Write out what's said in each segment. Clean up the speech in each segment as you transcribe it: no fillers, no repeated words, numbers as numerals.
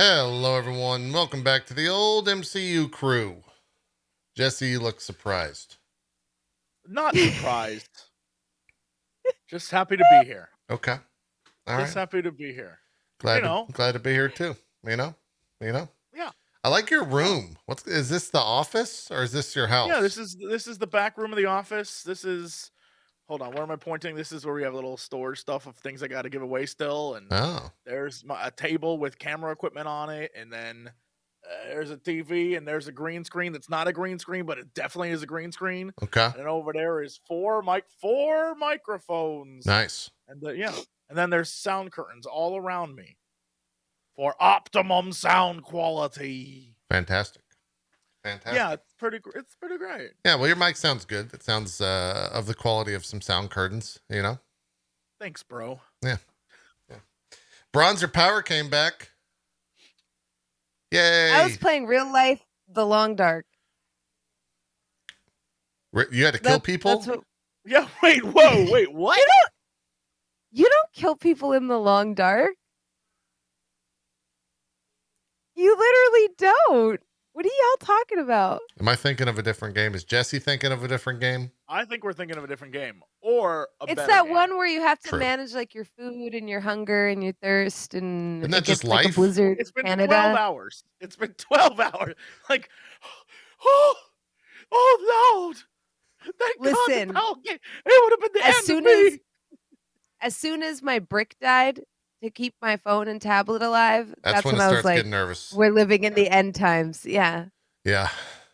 Hello, everyone. Welcome back to the old MCU crew. Jesse, you look surprised. Not surprised. Just happy to be here. Okay. All Just right. happy to be here. Glad to be here too. You know. Yeah. I like your room. Is this the office or is this your house? Yeah, this is the back room of the office. This is hold on, where am I pointing? This is where we have little storage stuff of things I got to give away still, and there's a table with camera equipment on it, and then there's a TV, and there's a green screen that's not a green screen, but it definitely is a green screen. Okay. And then over there is four microphones. Nice. And and then there's sound curtains all around me for optimum sound quality. Fantastic. Yeah, it's pretty great. Yeah, well, your mic sounds good. It sounds of the quality of some sound curtains, you know? Thanks, bro. Yeah. Bronzer Power came back. Yay. I was playing real life The Long Dark. You had to kill people? Yeah, wait, what? You don't kill people in The Long Dark. You literally don't. What are y'all talking about? Am I thinking of a different game? Is Jesse thinking of a different game? I think we're thinking of a different game. Or it's that game. One where you have to manage like your food and your hunger and your thirst, and isn't that just life? Like a blizzard. It's been Canada. 12 hours. It's been 12 hours. Like, oh Lord. Listen, God, it would have been the end of me. As soon as my brick died to keep my phone and tablet alive, that's when I was like, getting nervous. We're living in the end times. Yeah. Yeah.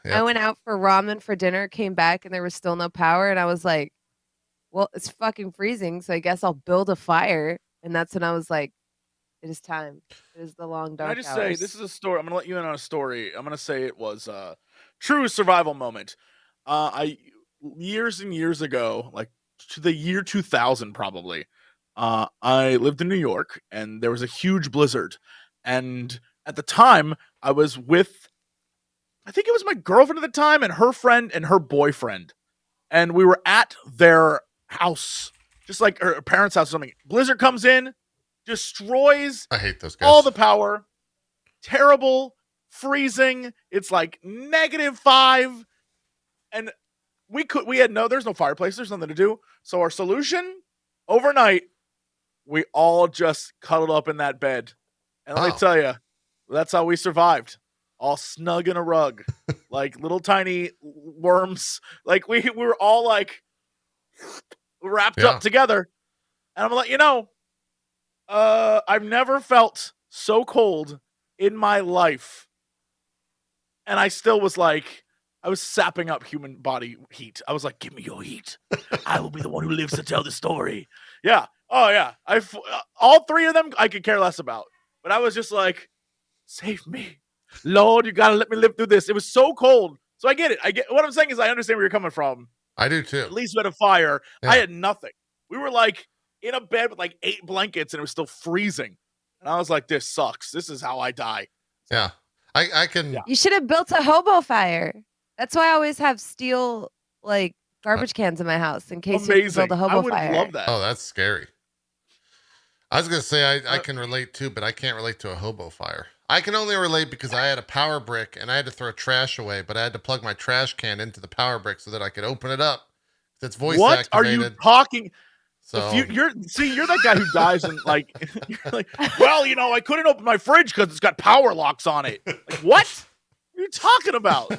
I went out for ramen for dinner, came back, and there was still no power. And I was like, well, it's fucking freezing, so I guess I'll build a fire. And that's when I was like, it is time. It is the long dark Can I just hours. say, this is a story. I'm going to let you in on a story. I'm going to say it was a true survival moment. Years and years ago, like to the year 2000 probably, I lived in New York, and there was a huge blizzard. And at the time, I was with, I think it was my girlfriend at the time, and her friend and her boyfriend. And we were at their house, just like her parents' house or something. Blizzard comes in, destroys I hate those guys. all the power. Terrible, freezing. It's like -5. And there's no fireplace, there's nothing to do. So our solution, overnight, we all just cuddled up in that bed. And let me tell you, that's how we survived. All snug in a rug, like little tiny worms. Like we were all like wrapped up together. And I'm gonna let you know, I've never felt so cold in my life. And I still was like, I was sapping up human body heat. I was like, give me your heat. I will be the one who lives to tell the story. Yeah. Oh, yeah. All three of them I could care less about. But I was just like, save me. Lord, you got to let me live through this. It was so cold. So I get it. What I'm saying is I understand where you're coming from. I do too. At least we had a fire. Yeah. I had nothing. We were like in a bed with like 8 blankets, and it was still freezing. And I was like, this sucks. This is how I die. Yeah. I can. Yeah. You should have built a hobo fire. That's why I always have steel like garbage cans in my house in case you build a hobo fire. I would love that. Oh, that's scary. I was going to say I can relate too, but I can't relate to a hobo fire. I can only relate because I had a power brick and I had to throw trash away, but I had to plug my trash can into the power brick so that I could open it up. It's voice activated. What are you talking? So you're that guy who dies and like, you're like, well, I couldn't open my fridge because it's got power locks on it. Like, what are you talking about?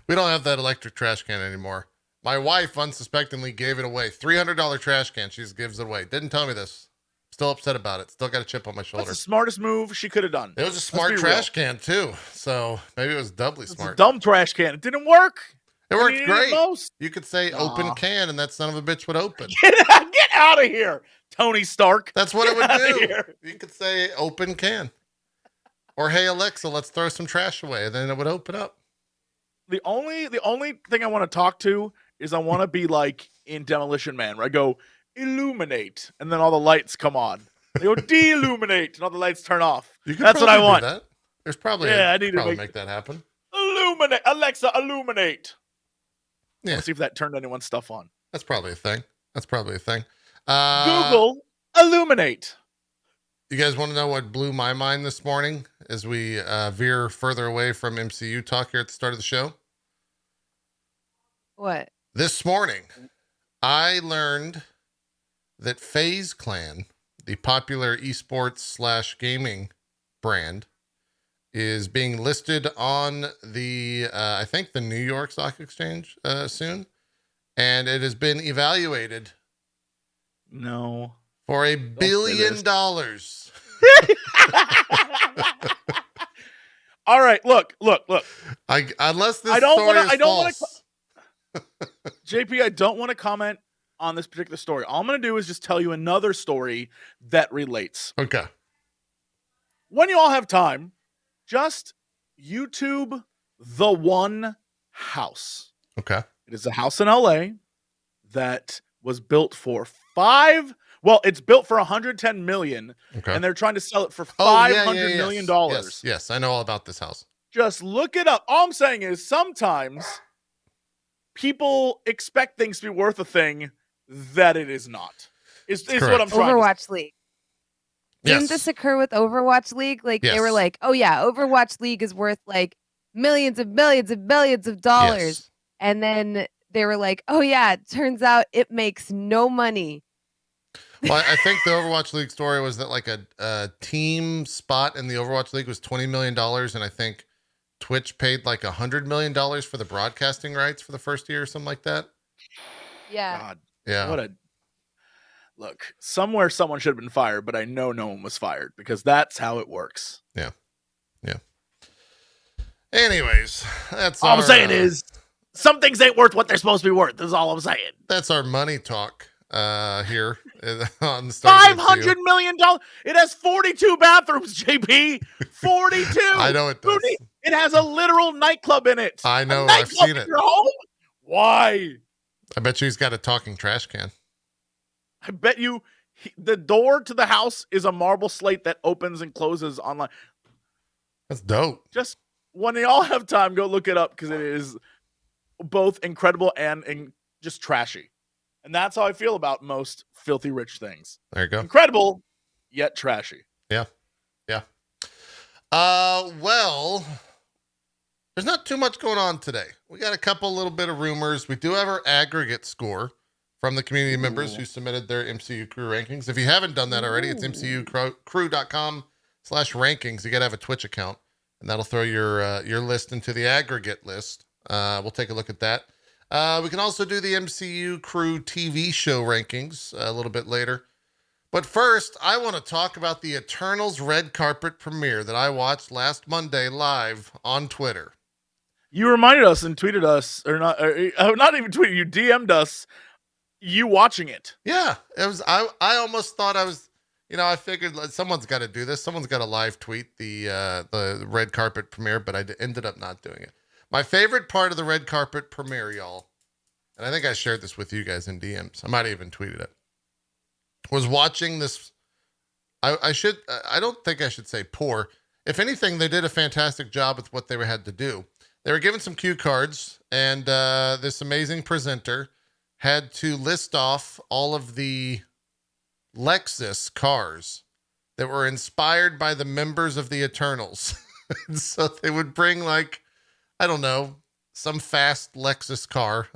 We don't have that electric trash can anymore. My wife unsuspectingly gave it away. $300 trash can. She just gives it away. Didn't tell me this. Still upset about it. Still got a chip on my shoulder. That's the smartest move she could have done. It was a smart trash can too. So maybe it was doubly smart. A dumb trash can. It didn't work. It worked great. You could say open can and that son of a bitch would open. Get out of here, Tony Stark. That's what it would do. You could say open can. Or hey Alexa, let's throw some trash away, and then it would open up. The only thing I want to talk to is I want to be like in Demolition Man, where I go illuminate, and then all the lights come on. They go de-illuminate, and all the lights turn off. That's what I want. That. There's probably I need to make that happen. Illuminate, Alexa, illuminate. Yeah. Let's see if that turned anyone's stuff on. That's probably a thing. Google illuminate. You guys want to know what blew my mind this morning as we veer further away from MCU talk here at the start of the show? What? This morning, I learned that FaZe Clan, the popular esports / gaming brand, is being listed on the, I think the New York Stock Exchange soon. And it has been evaluated No. for $1 billion. All right, look. Unless this I don't story wanna- is I don't wanna false. JP, I don't want to comment on this particular story. All I'm going to do is just tell you another story that relates. Okay. When you all have time, just YouTube The One House. Okay. It is a house in LA that was built for it's built for 110 million, Okay. and they're trying to sell it for Oh, yeah, $500 yes. million dollars. Yes, I know all about this house. Just look it up. All I'm saying is sometimes people expect things to be worth a thing that it is not. Is what I'm trying to say. Overwatch League. Didn't Yes. this occur with Overwatch League? Like they were Yes. like, oh yeah, Overwatch League is worth like millions of millions of dollars. Yes. And then they were like, oh yeah, it turns out it makes no money. Well, I think the Overwatch League story was that like a team spot in the Overwatch League was $20 million. And I think Twitch paid like $100 million for the broadcasting rights for the first year or something like that. Yeah. God, Yeah. Look, somewhere someone should have been fired, but I know no one was fired because that's how it works. Yeah. Anyways, that's All I'm saying is some things ain't worth what they're supposed to be worth. Is all I'm saying. that's our money talk here on the start of the MCU. $500 million. It has 42 bathrooms, JP. 42. I know it does. It has a literal nightclub in it. I know. A I've nightclub seen in it. your home? Why? I bet you he's got a talking trash can. I bet you the door to the house is a marble slate that opens and closes online. That's dope. Just when they all have time, go look it up because it is both incredible and just trashy. And that's how I feel about most filthy rich things. There you go. Incredible, yet trashy. Yeah. Well, there's not too much going on today. We got a couple little bit of rumors. We do have our aggregate score from the community members who submitted their MCU Crew rankings. If you haven't done that already, it's mcucrew.com/rankings. You got to have a Twitch account, and that'll throw your list into the aggregate list. We'll take a look at that. We can also do the MCU Crew TV show rankings a little bit later. But first, I want to talk about the Eternals red carpet premiere that I watched last Monday live on Twitter. You reminded us and tweeted us, or not even tweeted, you DM'd us, you watching it. Yeah, it was. I almost thought I was, I figured someone's got to do this. Someone's got to live tweet the red carpet premiere, but I ended up not doing it. My favorite part of the red carpet premiere, y'all, and I think I shared this with you guys in DMs. I might have even tweeted it. Was watching this. I don't think I should say poor. If anything, they did a fantastic job with what they had to do. They were given some cue cards, and this amazing presenter had to list off all of the Lexus cars that were inspired by the members of the Eternals. So they would bring I don't know, some fast Lexus car.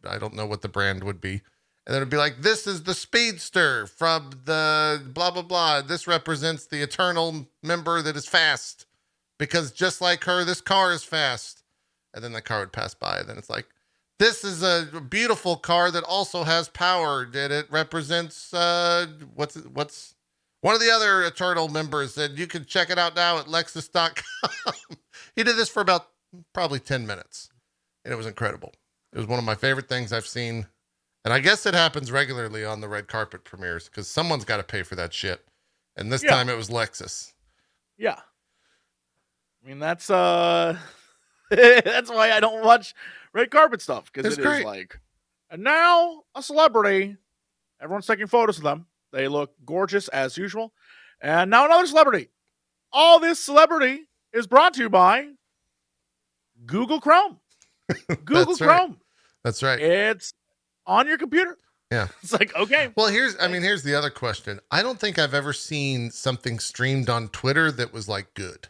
I don't know what the brand would be. And then it'd be like, this is the Speedster from the blah, blah, blah. This represents the Eternal member that is fast because just like her, this car is fast. And then the car would pass by. And then it's like, this is a beautiful car that also has power. And it represents, what's one of the other Eternal members. And you can check it out now at Lexus.com. He did this for about probably 10 minutes. And it was incredible. It was one of my favorite things I've seen. And I guess it happens regularly on the red carpet premieres because someone's got to pay for that shit. And this time it was Lexus. Yeah. I mean, that's that's why I don't watch red carpet stuff because it great. is like, and now a celebrity, everyone's taking photos of them. They look gorgeous as usual. And now another celebrity. All this celebrity is brought to you by Google Chrome. Google That's right. Chrome. That's right. It's on your computer. Yeah. It's like, okay. Well, here's the other question. I don't think I've ever seen something streamed on Twitter that was like good.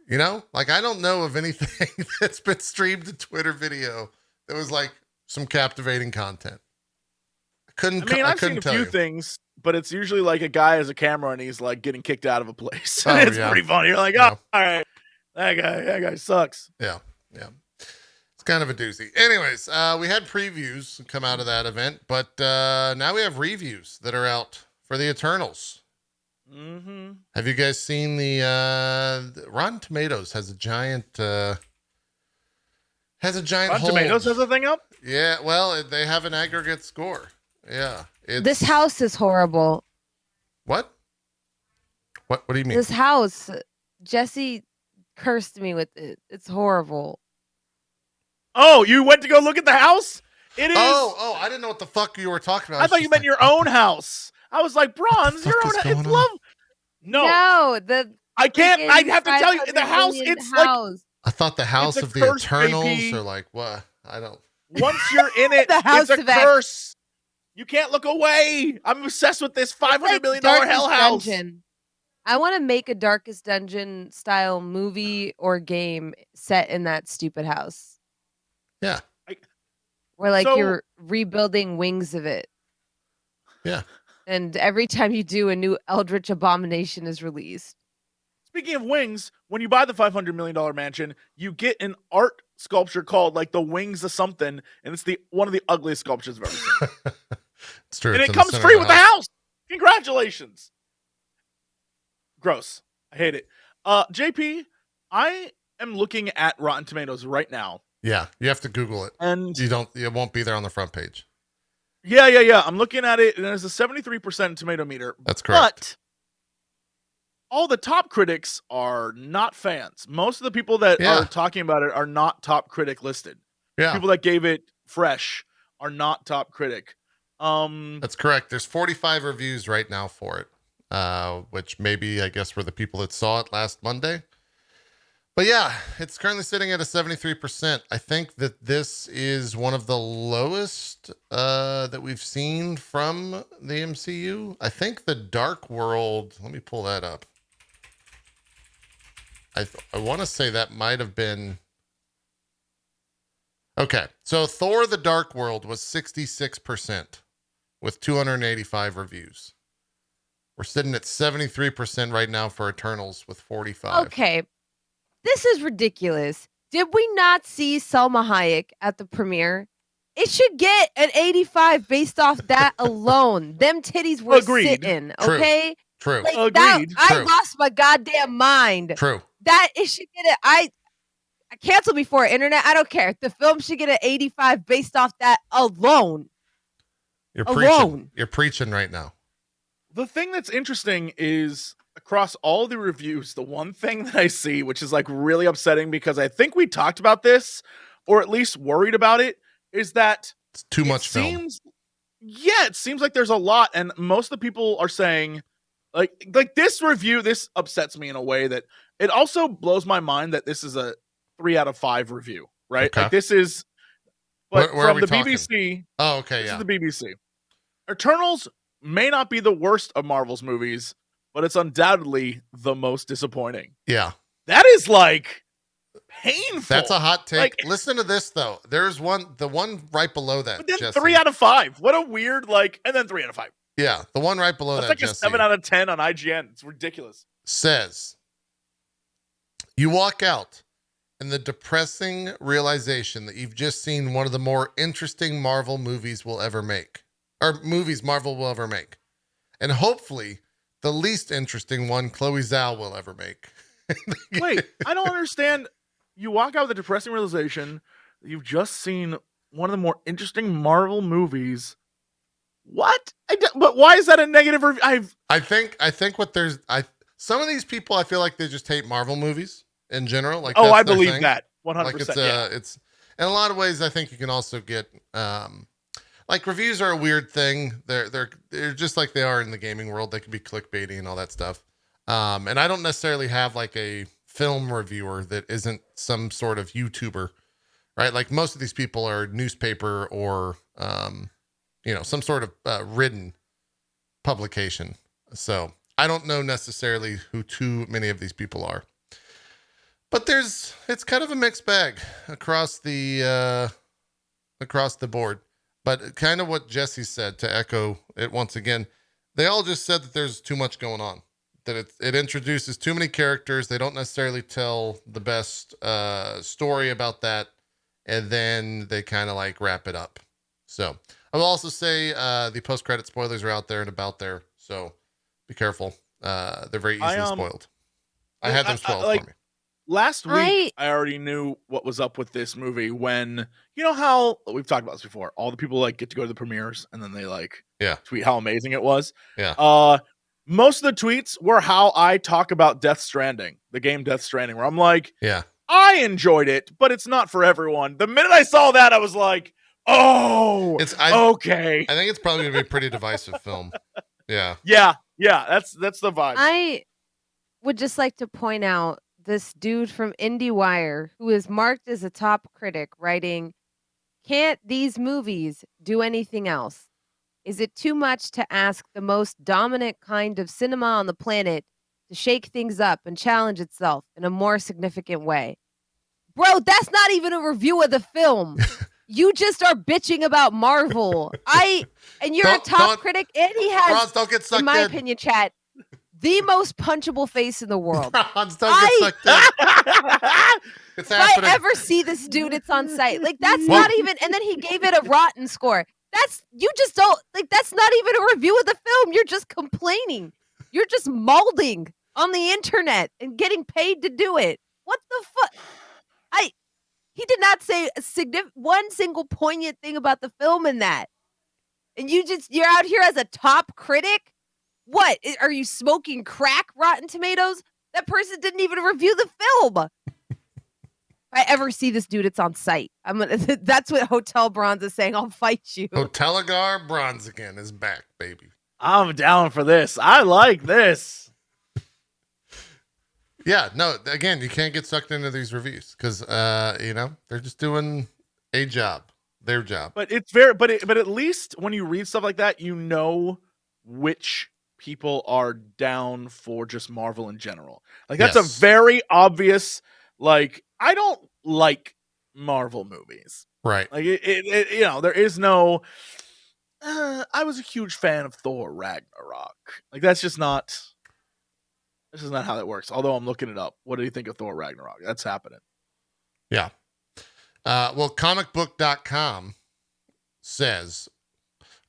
You know, like I don't know of anything that's been streamed to Twitter video that was like some captivating content. I've seen a few things, but it's usually like a guy has a camera and he's like getting kicked out of a place. Oh, It's yeah. pretty funny. You're like, Yeah. all right, that guy sucks. Yeah. It's kind of a doozy. Anyways, we had previews come out of that event, but now we have reviews that are out for the Eternals. Mm-hmm. Have you guys seen the Rotten Tomatoes has a giant Rotten hold. Tomatoes has a thing up? Yeah, well, they have an aggregate score. Yeah. This house is horrible. What do you mean? This house, Jesse cursed me with it. It's horrible. Oh, you went to go look at the house? It is. Oh, I didn't know what the fuck you were talking about. I thought you meant your own house. I was like, Bronze, your own. It's love. No, I can't. I have to tell you, the house. It's house. like I thought the house of the curse, Eternals JP. or like what? I don't. Once you're in it, The house it's a of curse. You can't look away. I'm obsessed with this $500 million hell house. Dungeon. I want to make a Darkest Dungeon style movie or game set in that stupid house. Yeah. Where like you're rebuilding wings of it. Yeah. And every time you do, a new Eldritch Abomination is released. Speaking of wings, when you buy the $500 million mansion, you get an art sculpture called like the Wings of something, and it's one of the ugliest sculptures I've ever seen. It's true. And It's it in the comes center free of with the house. Congratulations. Gross. I hate it. JP, I am looking at Rotten Tomatoes right now. Yeah, you have to Google it. And it won't be there on the front page. Yeah. I'm looking at it, and there's a 73% tomato meter. That's correct. But all the top critics are not fans. Most of the people that are talking about it are not top critic listed. Yeah. People that gave it fresh are not top critic. That's correct. There's 45 reviews right now for it, which maybe, I guess, were the people that saw it last Monday. But yeah, it's currently sitting at a 73%. I think that this is one of the lowest that we've seen from the MCU. I think the Dark World, let me pull that up. I want to say that might have been... Okay, so Thor the Dark World was 66% with 285 reviews. We're sitting at 73% right now for Eternals with 45. Okay. This is ridiculous. Did we not see Selma Hayek at the premiere? It should get an 85 based off that alone. Them titties were sitting, okay? True. Like Agreed. I lost my goddamn mind. True. That it should get it. I canceled before internet. I don't care. The film should get an 85 based off that alone. You're preaching right now. The thing that's interesting is across all the reviews, the one thing that I see, which is like really upsetting because I think we talked about this, or at least worried about it, is that it's too much film. Yeah, it seems like there's a lot, and most of the people are saying, like this review, this upsets me in a way that it also blows my mind that this is a 3 out of 5 review, right? Okay. Like this is, but where from are the we talking? BBC. Oh, okay, This yeah. is the BBC. Eternals may not be the worst of Marvel's movies, but it's undoubtedly the most disappointing. Yeah. That is like painful. That's a hot take. Like, listen to this though. There's the one right below that. but then Jesse. 3 out of 5. What a weird and then 3 out of 5. Yeah, the one right below That's that. like a Jesse, 7 out of 10 on IGN. It's ridiculous. Says you walk out and the depressing realization that you've just seen one of the more interesting Marvel movies will ever make, or movies Marvel will ever make, and hopefully the least interesting one Chloe Zhao will ever make. Wait, I don't understand. You walk out with a depressing realization that you've just seen one of the more interesting Marvel movies. What? But why is that a negative review? I think some of these people, I feel like they just hate Marvel movies in general. Like, I that's their believe thing. that 100%. Like yeah. it's in a lot of ways. I think you can also get like reviews are a weird thing. They're just like they are in the gaming world. They can be clickbaity and all that stuff. And I don't necessarily have like a film reviewer that isn't some sort of YouTuber, right? Like most of these people are newspaper or some sort of written publication. So I don't know necessarily who too many of these people are, but it's kind of a mixed bag across the board. But kind of what Jesse said, to echo it once again, they all just said that there's too much going on, that it introduces too many characters. They don't necessarily tell the best story about that, and then they kind of like wrap it up. So I will also say the post-credit spoilers are out there and about there, so be careful. They're very easily spoiled. I had them spoiled for me. Last week, I already knew what was up with this movie when, you know how we've talked about this before, all the people like get to go to the premieres and then they tweet how amazing it was. Yeah. Most of the tweets were how I talk about Death Stranding, the game Death Stranding, where I'm like, yeah, I enjoyed it, but it's not for everyone. The minute I saw that, I was like, oh, okay. I think it's probably going to be a pretty divisive film. Yeah. Yeah. That's the vibe. I would just like to point out this dude from IndieWire who is marked as a top critic writing, "Can't these movies do anything else? Is it too much to ask the most dominant kind of cinema on the planet to shake things up and challenge itself in a more significant way?" Bro, that's not even a review of the film. You just are bitching about Marvel. And you're a top critic, and he has, don't get sucked in my opinion, chat, the most punchable face in the world. Don't get sucked in. It's if I ever see this dude, it's on site. Like, that's not even, and then he gave it a rotten score. You just don't, like, that's not even a review of the film. You're just complaining. You're just molding on the internet and getting paid to do it. What the fuck? He did not say one single poignant thing about the film in that. And you're out here as a top critic? What? Are you smoking crack, Rotten Tomatoes? That person didn't even review the film. If I ever see this dude, it's on site. That's what Hotel Bronze is saying. I'll fight you. Hotelagar Bronze again is back, baby. I'm down for this. I like this. Yeah, no, again, you can't get sucked into these reviews because, they're just doing a job, their job. But it's but at least when you read stuff like that, you know which people are down for just Marvel in general. Like, that's a very obvious, like, I don't like Marvel movies. Right. Like, there is no, I was a huge fan of Thor Ragnarok. Like, this is not how that works. Although I'm looking it up. What do you think of Thor Ragnarok? That's happening. Yeah. Well, comicbook.com says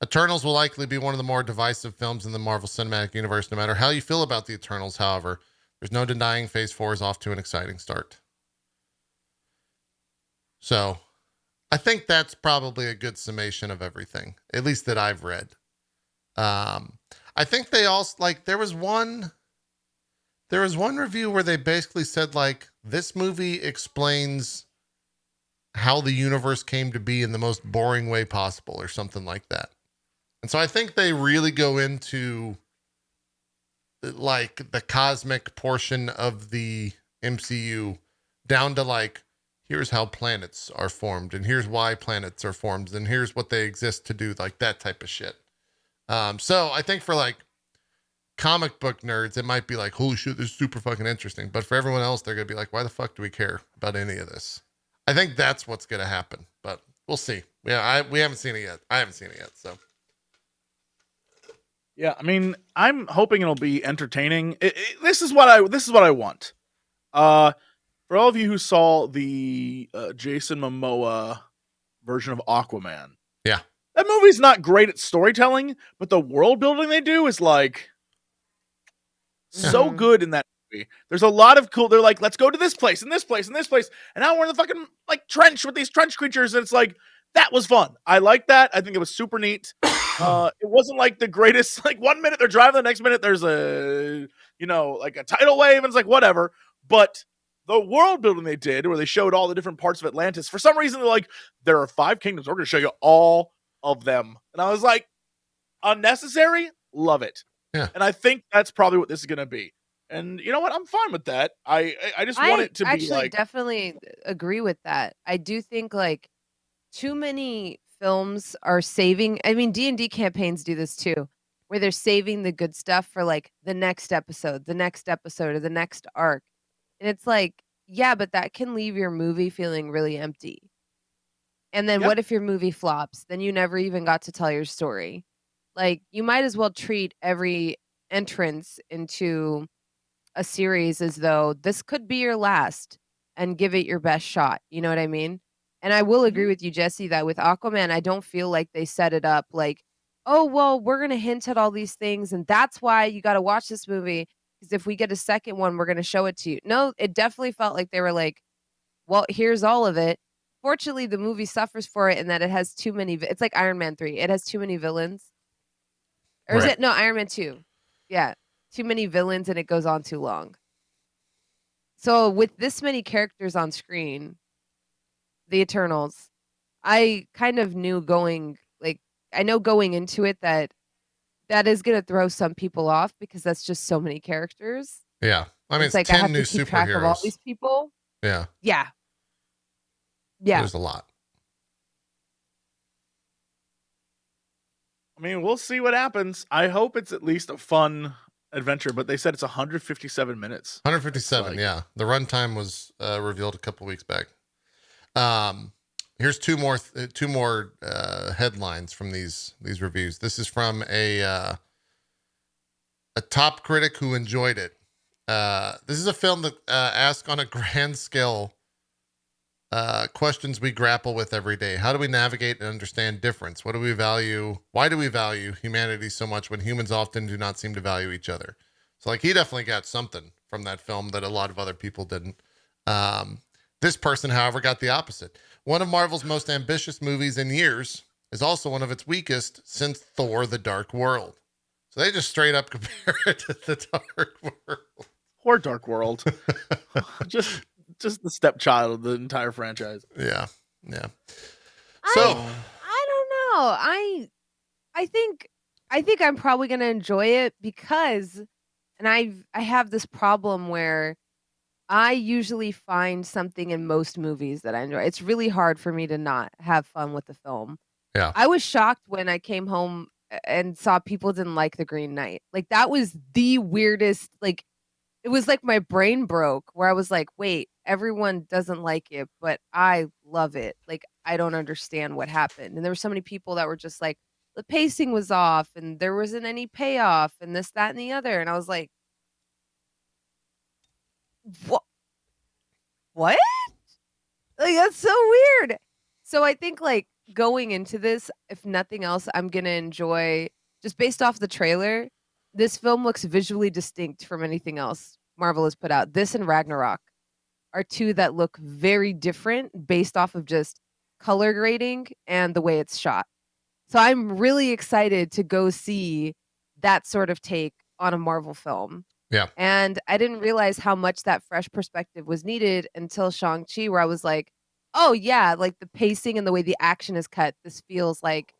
Eternals will likely be one of the more divisive films in the Marvel Cinematic Universe. No matter how you feel about the Eternals, however, there's no denying Phase 4 is off to an exciting start. So I think that's probably a good summation of everything, at least that I've read. I think they also, like, there was one review where they basically said, like, this movie explains how the universe came to be in the most boring way possible or something like that. And so I think they really go into, like, the cosmic portion of the MCU down to, like, here's how planets are formed and here's why planets are formed and here's what they exist to do, like that type of shit. So I think for, like, comic book nerds, it might be like, holy shit, this is super fucking interesting. But for everyone else, they're going to be like, why the fuck do we care about any of this? I think that's what's going to happen, but we'll see. Yeah, we haven't seen it yet. I haven't seen it yet, so. Yeah, I mean, I'm hoping it'll be entertaining. This is what I want. For all of you who saw the Jason Momoa version of Aquaman. Yeah. That movie's not great at storytelling, but the world building they do is, like, so good in that movie. There's a lot of cool. They're like, let's go to this place and this place and this place, and now we're in the fucking, like, trench with these trench creatures, and it's like, that was fun. I like that. I think it was super neat. It wasn't like the greatest. Like, 1 minute they're driving, the next minute there's like a tidal wave, and it's like whatever. But the world building they did, where they showed all the different parts of Atlantis, for some reason they're like, there are 5 kingdoms. We're going to show you all of them, and I was like, unnecessary. Love it. Yeah. And I think that's probably what this is going to be. And you know what? I'm fine with that. I just want it to be like. I definitely agree with that. I do think, like, too many films are saving. I mean, D&D campaigns do this too, where they're saving the good stuff for like the next episode, or the next arc. And it's like, yeah, but that can leave your movie feeling really empty. And then Yeah. what if your movie flops? Then you never even got to tell your story. Like, you might as well treat every entrance into a series as though this could be your last and give it your best shot. You know what I mean? And I will agree with you, Jesse, that with Aquaman, I don't feel like they set it up like, oh, well, we're going to hint at all these things. And that's why you got to watch this movie. Because if we get a second one, we're going to show it to you. No, it definitely felt like they were like, well, here's all of it. Fortunately, the movie suffers for it in that it has too many. It's like Iron Man 3. It has too many villains. Or is Right. it? No, Iron Man 2. Yeah. Too many villains and it goes on too long. So with this many characters on screen, the Eternals, I kind of knew going into it that is going to throw some people off because that's just so many characters. Yeah. I mean, It's it's like I 10 have new to keep track of all superheroes. these people. Yeah. Yeah. Yeah. There's a lot. I mean, we'll see what happens. I hope it's at least a fun adventure, but they said it's 157 minutes. 157, like- yeah. The runtime was revealed a couple weeks back. Here's two more headlines from these reviews. This is from a top critic who enjoyed it. This is a film that asks on a grand scale questions we grapple with every day. How do we navigate and understand difference? What do we value? Why do we value humanity so much when humans often do not seem to value each other? So like he definitely got something from that film that a lot of other people didn't. This person, however, got the opposite. One of Marvel's most ambitious movies in years is also one of its weakest since Thor: The Dark World. So they just straight up compare it to The Dark World. Poor Dark World. just the stepchild of the entire franchise. Yeah. Yeah. So I don't know. I think I'm probably gonna enjoy it because, and I have this problem where I usually find something in most movies that I enjoy. It's really hard for me to not have fun with the film. Yeah. I was shocked when I came home and saw people didn't like The Green Knight. Like that was the weirdest, like it was like my brain broke where I was like, wait, everyone doesn't like it, but I love it. Like I don't understand what happened. And there were so many people that were just like, the pacing was off and there wasn't any payoff and this, that, and the other. And I was like, what? Like that's so weird. So I think like going into this, if nothing else, I'm gonna enjoy just based off the trailer. This film looks visually distinct from anything else Marvel has put out. This and Ragnarok are two that look very different based off of just color grading and the way it's shot. So I'm really excited to go see that sort of take on a Marvel film. Yeah. And I didn't realize how much that fresh perspective was needed until Shang-Chi, where I was like, oh, yeah, like the pacing and the way the action is cut, this feels like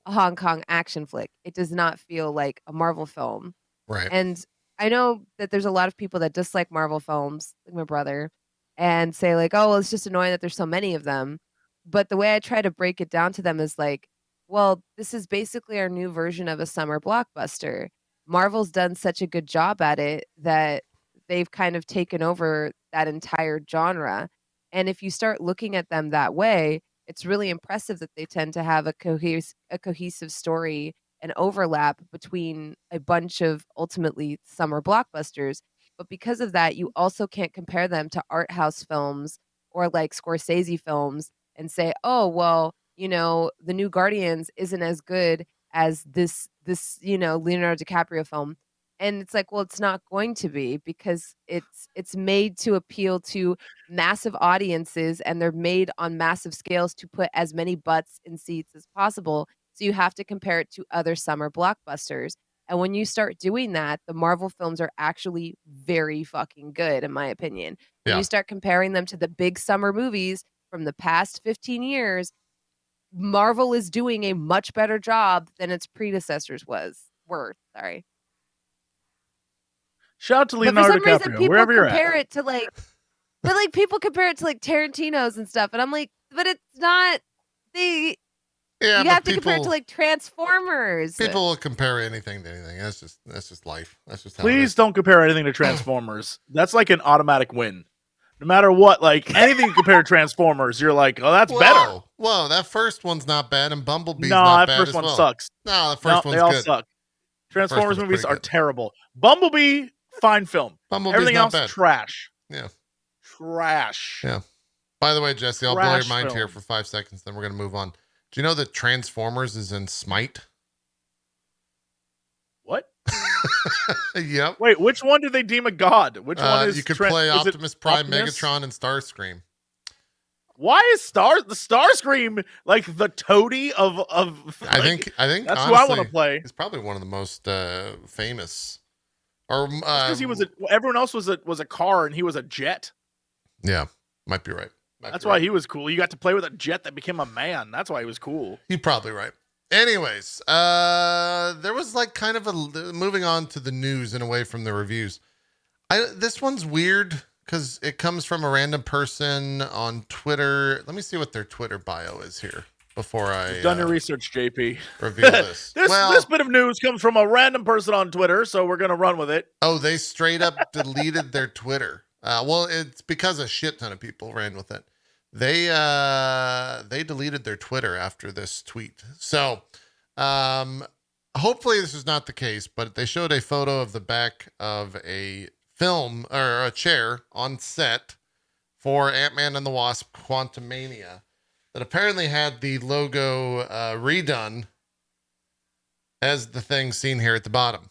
a Hong Kong action flick. It does not feel like a Marvel film. Right. And I know that there's a lot of people that dislike Marvel films, like my brother, and say like, oh, well, it's just annoying that there's so many of them. But the way I try to break it down to them is like, well, this is basically our new version of a summer blockbuster. Marvel's done such a good job at it that they've kind of taken over that entire genre. And if you start looking at them that way, it's really impressive that they tend to have a cohesive story and overlap between a bunch of ultimately summer blockbusters. But because of that, you also can't compare them to art house films or like Scorsese films and say, oh, well, you know, the new Guardians isn't as good as this, you know, Leonardo DiCaprio film. And it's like, well, it's not going to be because it's made to appeal to massive audiences and they're made on massive scales to put as many butts in seats as possible. So you have to compare it to other summer blockbusters. And when you start doing that, the Marvel films are actually very fucking good, in my opinion. When Yeah. you start comparing them to the big summer movies from the past 15 years, Marvel is doing a much better job than its predecessors were. Sorry. Shout out to But for Leonardo some reason, DiCaprio, people wherever you're compare at. it to like, but like people compare it to like Tarantino's and stuff, and I'm like, but it's not. Yeah, You but have to compare it to like Transformers. people will compare anything to anything. That's just life. That's just how it Please is. don't compare anything to Transformers. That's like an automatic win. No matter what, like anything you compare to Transformers, you're like, oh, that's better. Whoa, that first one's not bad, and Bumblebee's No, not that bad first as one well. sucks. No, the No, first they one's all good. suck. Transformers one's movies pretty are good. terrible. Bumblebee, fine film. Bumblebee's Everything not else, bad. trash. Yeah. Trash. Yeah. By the way, Jesse, I'll blow your Trash mind here film. for 5 seconds, then we're gonna move on. Do you know that Transformers is in Smite? What? Yep. Wait, which one do they deem a god? Which one is you could play is it Optimus Prime, Optimus? Megatron, and Starscream. Why is the Starscream like the toady of I like, think that's honestly, who I want to play. he's probably one of the most famous. Or Because he was everyone else was a car and he was a jet. yeah, might be right. That's why he was cool. You got to play with a jet that became a man. That's why he was cool. You're probably right. Anyways, there was like kind of moving on to the news and away from the reviews. This one's weird because it comes from a random person on Twitter. Let me see what their Twitter bio is here before I You've done your research, JP. reveal this. This bit of news comes from a random person on Twitter, so we're gonna run with it. Oh, they straight up deleted their Twitter. Well, it's because a shit ton of people ran with it. They deleted their Twitter after this tweet. So, hopefully this is not the case, but they showed a photo of the back of a film or a chair on set for Antman and the Wasp Quantumania that apparently had the logo redone as the thing seen here at the bottom.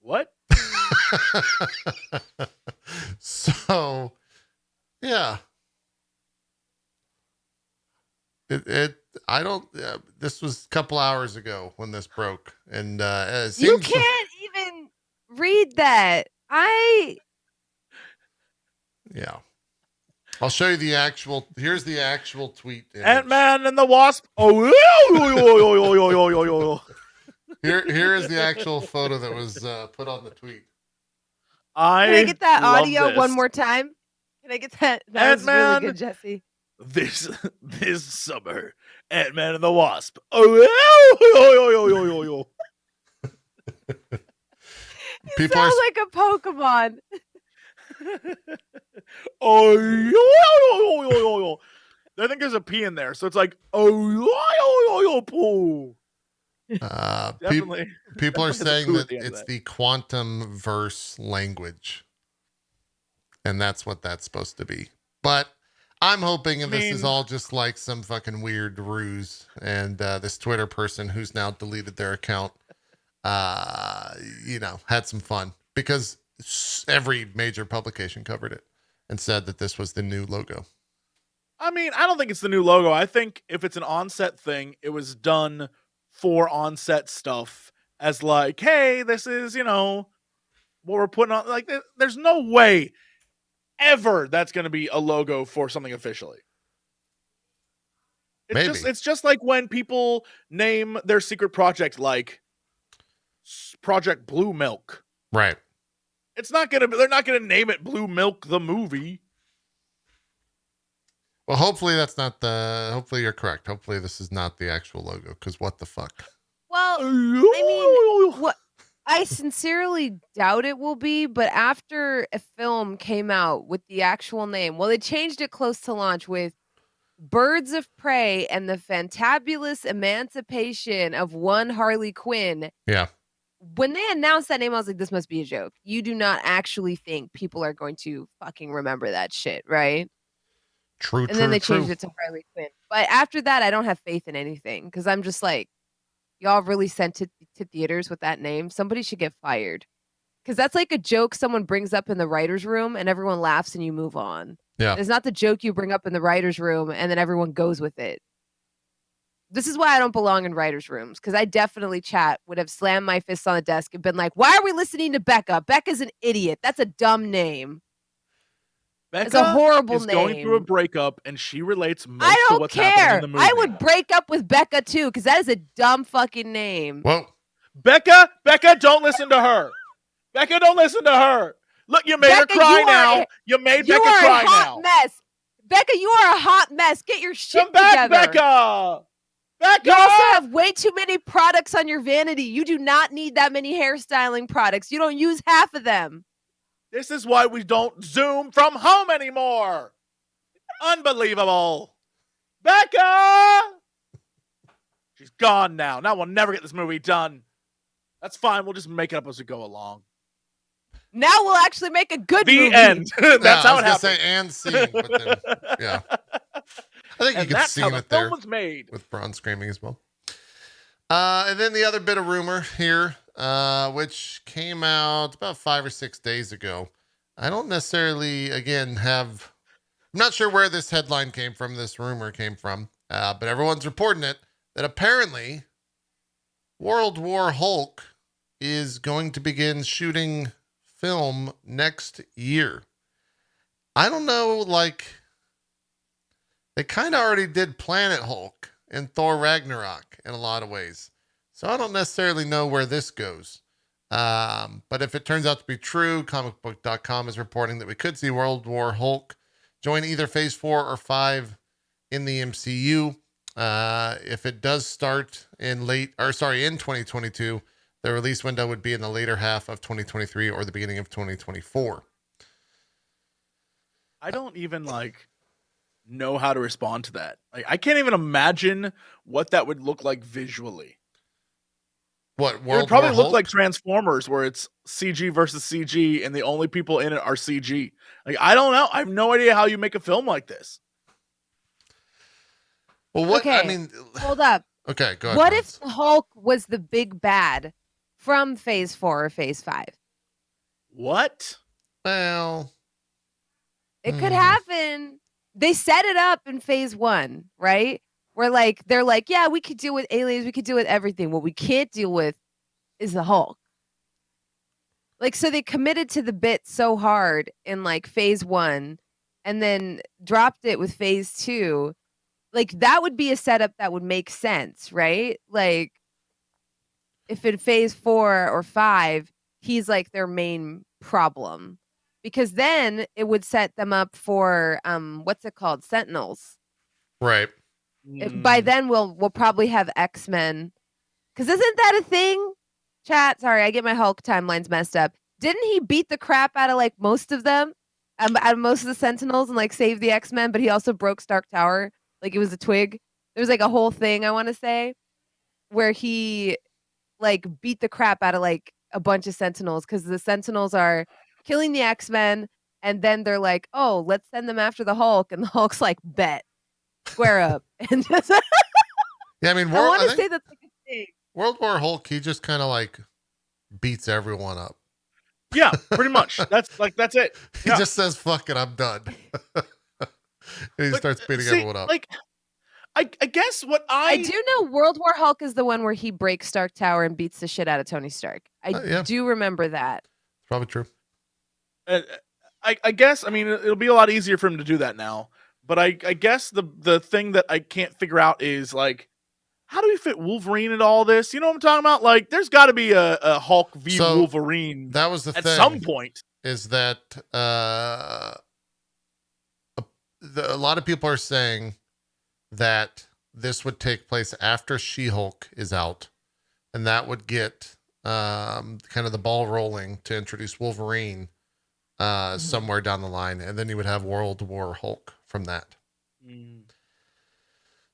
What? So, yeah. This was a couple hours ago when this broke. And it seems You can't even read that. Yeah. I'll show you here's the actual tweet. Ant-Man and the Wasp. Oh, Here is the actual photo that was put on the tweet. Can I get that audio this. one more time? Can I get that? That was really good, Jesse. This summer, Ant-Man and the Wasp. You sound like a Pokemon. I think there's a P in there, so it's like definitely. People are saying that the it's the quantum verse language, and that's what that's supposed to be. But I'm hoping this is all just like some fucking weird ruse, and this Twitter person who's now deleted their account, had some fun because every major publication covered it and said that this was the new logo. I mean, I don't think it's the new logo. I think if it's an on-set thing, it was done for on-set stuff as like, hey, this is, what we're putting on. Like, there's no way ever that's going to be a logo for something officially. It's just like when people name their secret project like Project Blue Milk. Right. They're not gonna name it Blue Milk the movie. Well, hopefully hopefully you're correct. Hopefully this is not the actual logo, because what the fuck? Well, I mean, I sincerely doubt it will be, but after a film came out with the actual name, they changed it close to launch with Birds of Prey and the Fantabulous Emancipation of One Harley Quinn. Yeah. When they announced that name, I was like, this must be a joke. You do not actually think people are going to fucking remember that shit, right? True. And then they changed it to Harley Quinn. But after that, I don't have faith in anything, because I'm just like, y'all really sent it to theaters with that name? Somebody should get fired. Because that's like a joke someone brings up in the writer's room and everyone laughs and you move on. Yeah. It's not the joke you bring up in the writer's room and then everyone goes with it. This is why I don't belong in writers' rooms, because I definitely would have slammed my fists on the desk and been like, why are we listening to Becca? Becca's an idiot. That's a dumb name. Becca it's a horrible is name. Going through a breakup, and she relates most I to don't what's care. happening in the movie. I would break up with Becca too, because that is a dumb fucking name. Well, Becca, don't listen to her. Becca, don't listen to her. Look, you made her cry now. You made Becca cry now. Mess. Becca, you are a hot mess. Get your shit Come back, together. Becca. Becca. You also have way too many products on your vanity. You do not need that many hairstyling products. You don't use half of them. This is why we don't Zoom from home anymore. Unbelievable. Becca! She's gone now. Now we'll never get this movie done. That's fine. We'll just make it up as we go along. Now we'll actually make a good The movie. end. That's how it I was happens. gonna say and scene, but then yeah. I think you And could that's see how the it film there was made. with Braun screaming as well. And then the other bit of rumor here, which came out about 5 or 6 days ago. I don't necessarily, again, I'm not sure where this headline came from, this rumor came from, but everyone's reporting it, that apparently World War Hulk is going to begin shooting film next year. I don't know, like, they kind of already did Planet Hulk and Thor Ragnarok in a lot of ways. So I don't necessarily know where this goes. But if it turns out to be true, comicbook.com is reporting that we could see World War Hulk join either phase 4 or 5 in the MCU. If it does start in 2022, the release window would be in the later half of 2023 or the beginning of 2024. I don't even know how to respond to that. I can't even imagine what that would look like visually. What, It World would probably War look Hulk? like Transformers, where it's CG versus CG, and the only people in it are CG. I don't know. I have no idea how you make a film like this. Well, what Okay, I mean, hold up. okay, go ahead. What Franz. if the Hulk was the big bad from phase 4 or phase 5? What? Well, It could happen. They set it up in phase 1, right? Where they're like, yeah, we could deal with aliens, we could deal with everything. What we can't deal with is the Hulk. So they committed to the bit so hard in phase 1 and then dropped it with phase 2. That would be a setup that would make sense, right? If in phase 4 or 5, he's their main problem. Because then it would set them up for what's it called? Sentinels. right. By then we'll probably have X-Men. Cause isn't that a thing? Chat, sorry, I get my Hulk timelines messed up. Didn't he beat the crap out of most of them? Out of most of the Sentinels and save the X-Men, but he also broke Stark Tower. It was a twig. There was a whole thing, I want to say, where he beat the crap out of a bunch of Sentinels because the Sentinels are killing the X-Men, and then they're like, oh, let's send them after the Hulk, and the Hulk's bet. Square up. And just Yeah, I mean, I want to say that's a thing. World War Hulk, he just kind of beats everyone up. Yeah, pretty much. That's it. He just says, fuck it, I'm done. And he starts beating everyone up. I guess what I do know World War Hulk is the one where he breaks Stark Tower and beats the shit out of Tony Stark. I do remember that. Probably true. I guess, I mean, it'll be a lot easier for him to do that now. But I guess the thing that I can't figure out is how do we fit Wolverine into all this? You know what I'm talking about? There's got to be a Hulk v Wolverine. That was the at thing. some point. Is that a lot of people are saying that this would take place after She-Hulk is out, and that would get kind of the ball rolling to introduce Wolverine somewhere down the line, and then you would have World War Hulk from that.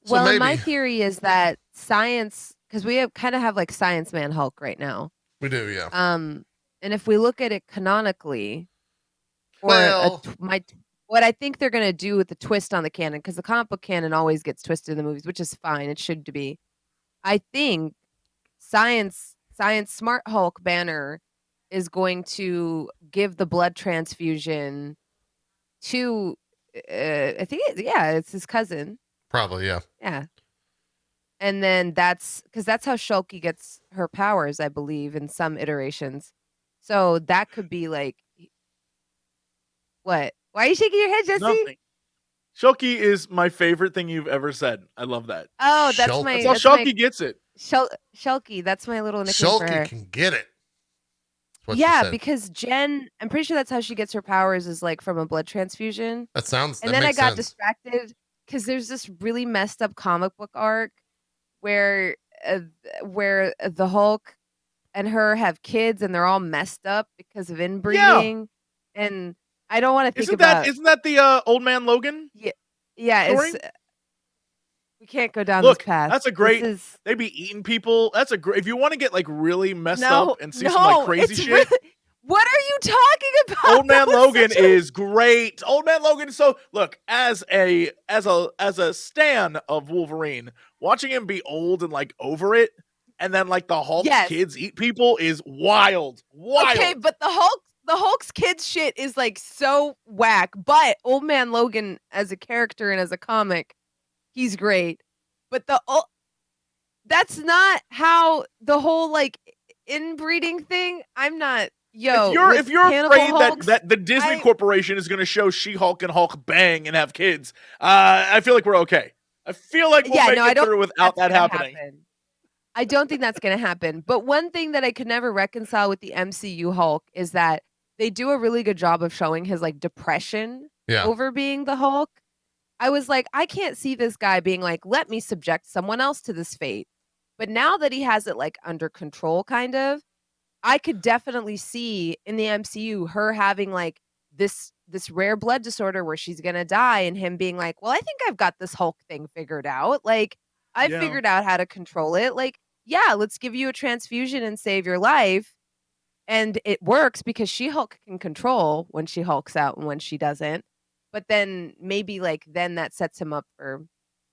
So well, my theory is that science, because we kind of have Science Man Hulk right now. We do, yeah. And if we look at it canonically, or what I think they're going to do with the twist on the canon, because the comic book canon always gets twisted in the movies, which is fine. It should be. I think Science Smart Hulk Banner is going to give the blood transfusion to, I think, it's his cousin. Probably, yeah. Yeah. And then that's how Shulky gets her powers, I believe, in some iterations. So that could be what? Why are you shaking your head, Jesse? Nothing. Shulky is my favorite thing you've ever said. I love that. Oh, that's how Shulky gets it. Shulky, that's my little nickname for her. Shulky can get it. What she Yeah, said. because Jen, I'm pretty sure that's how she gets her powers, is like from a blood transfusion. That And then I makes got sense. distracted because there's this really messed up comic book arc where the Hulk and her have kids and they're all messed up because of inbreeding. And I don't want to think about. Isn't that the Old Man Logan? Yeah, story? we can't go down Look, this path. that's a great. This is, They be eating people. That's a great. If you want to get like really messed no, up and see some like crazy it's shit, really, what are you talking about? Old Man That was Logan such a- is great. Old Man Logan. So look, as a stan of Wolverine, watching him be old and like over it, and then like the Hulk's Yes. kids eat people is wild. Wild. Okay, but the Hulk's kids shit is like so whack. But Old Man Logan as a character and as a comic, he's great. But that's not how the whole like inbreeding thing. I'm not. Yo, if you're afraid Hulks, that the Disney Corporation is going to show She-Hulk and Hulk bang and have kids, I feel like we're okay. I feel like we'll make it through without that happening. I don't think that's going to happen. But one thing that I could never reconcile with the MCU Hulk is that they do a really good job of showing his like depression over being the Hulk. I was like, I can't see this guy being like, let me subject someone else to this fate. But now that he has it like under control, kind of, I could definitely see in the MCU her having like this rare blood disorder where she's gonna die, and him being like, well, I think I've got this Hulk thing figured out. Like, I've figured out how to control it. Like, yeah, let's give you a transfusion and save your life. And it works because She-Hulk can control when she hulks out and when she doesn't. But then maybe like then that sets him up for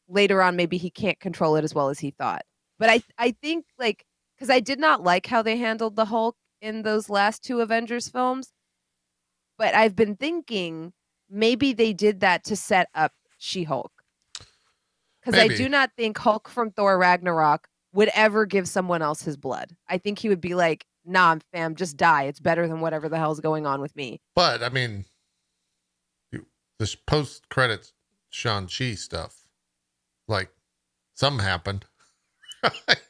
later on, maybe he can't control it as well as he thought. But I think like, because I did not like how they handled the Hulk in those last two Avengers films. But I've been thinking maybe they did that to set up She-Hulk. Because I do not think Hulk from Thor Ragnarok would ever give someone else his blood. I think he would be like, nah, fam, just die. It's better than whatever the hell's going on with me. But, I mean, this post-credits Shang-Chi stuff, like, something happened.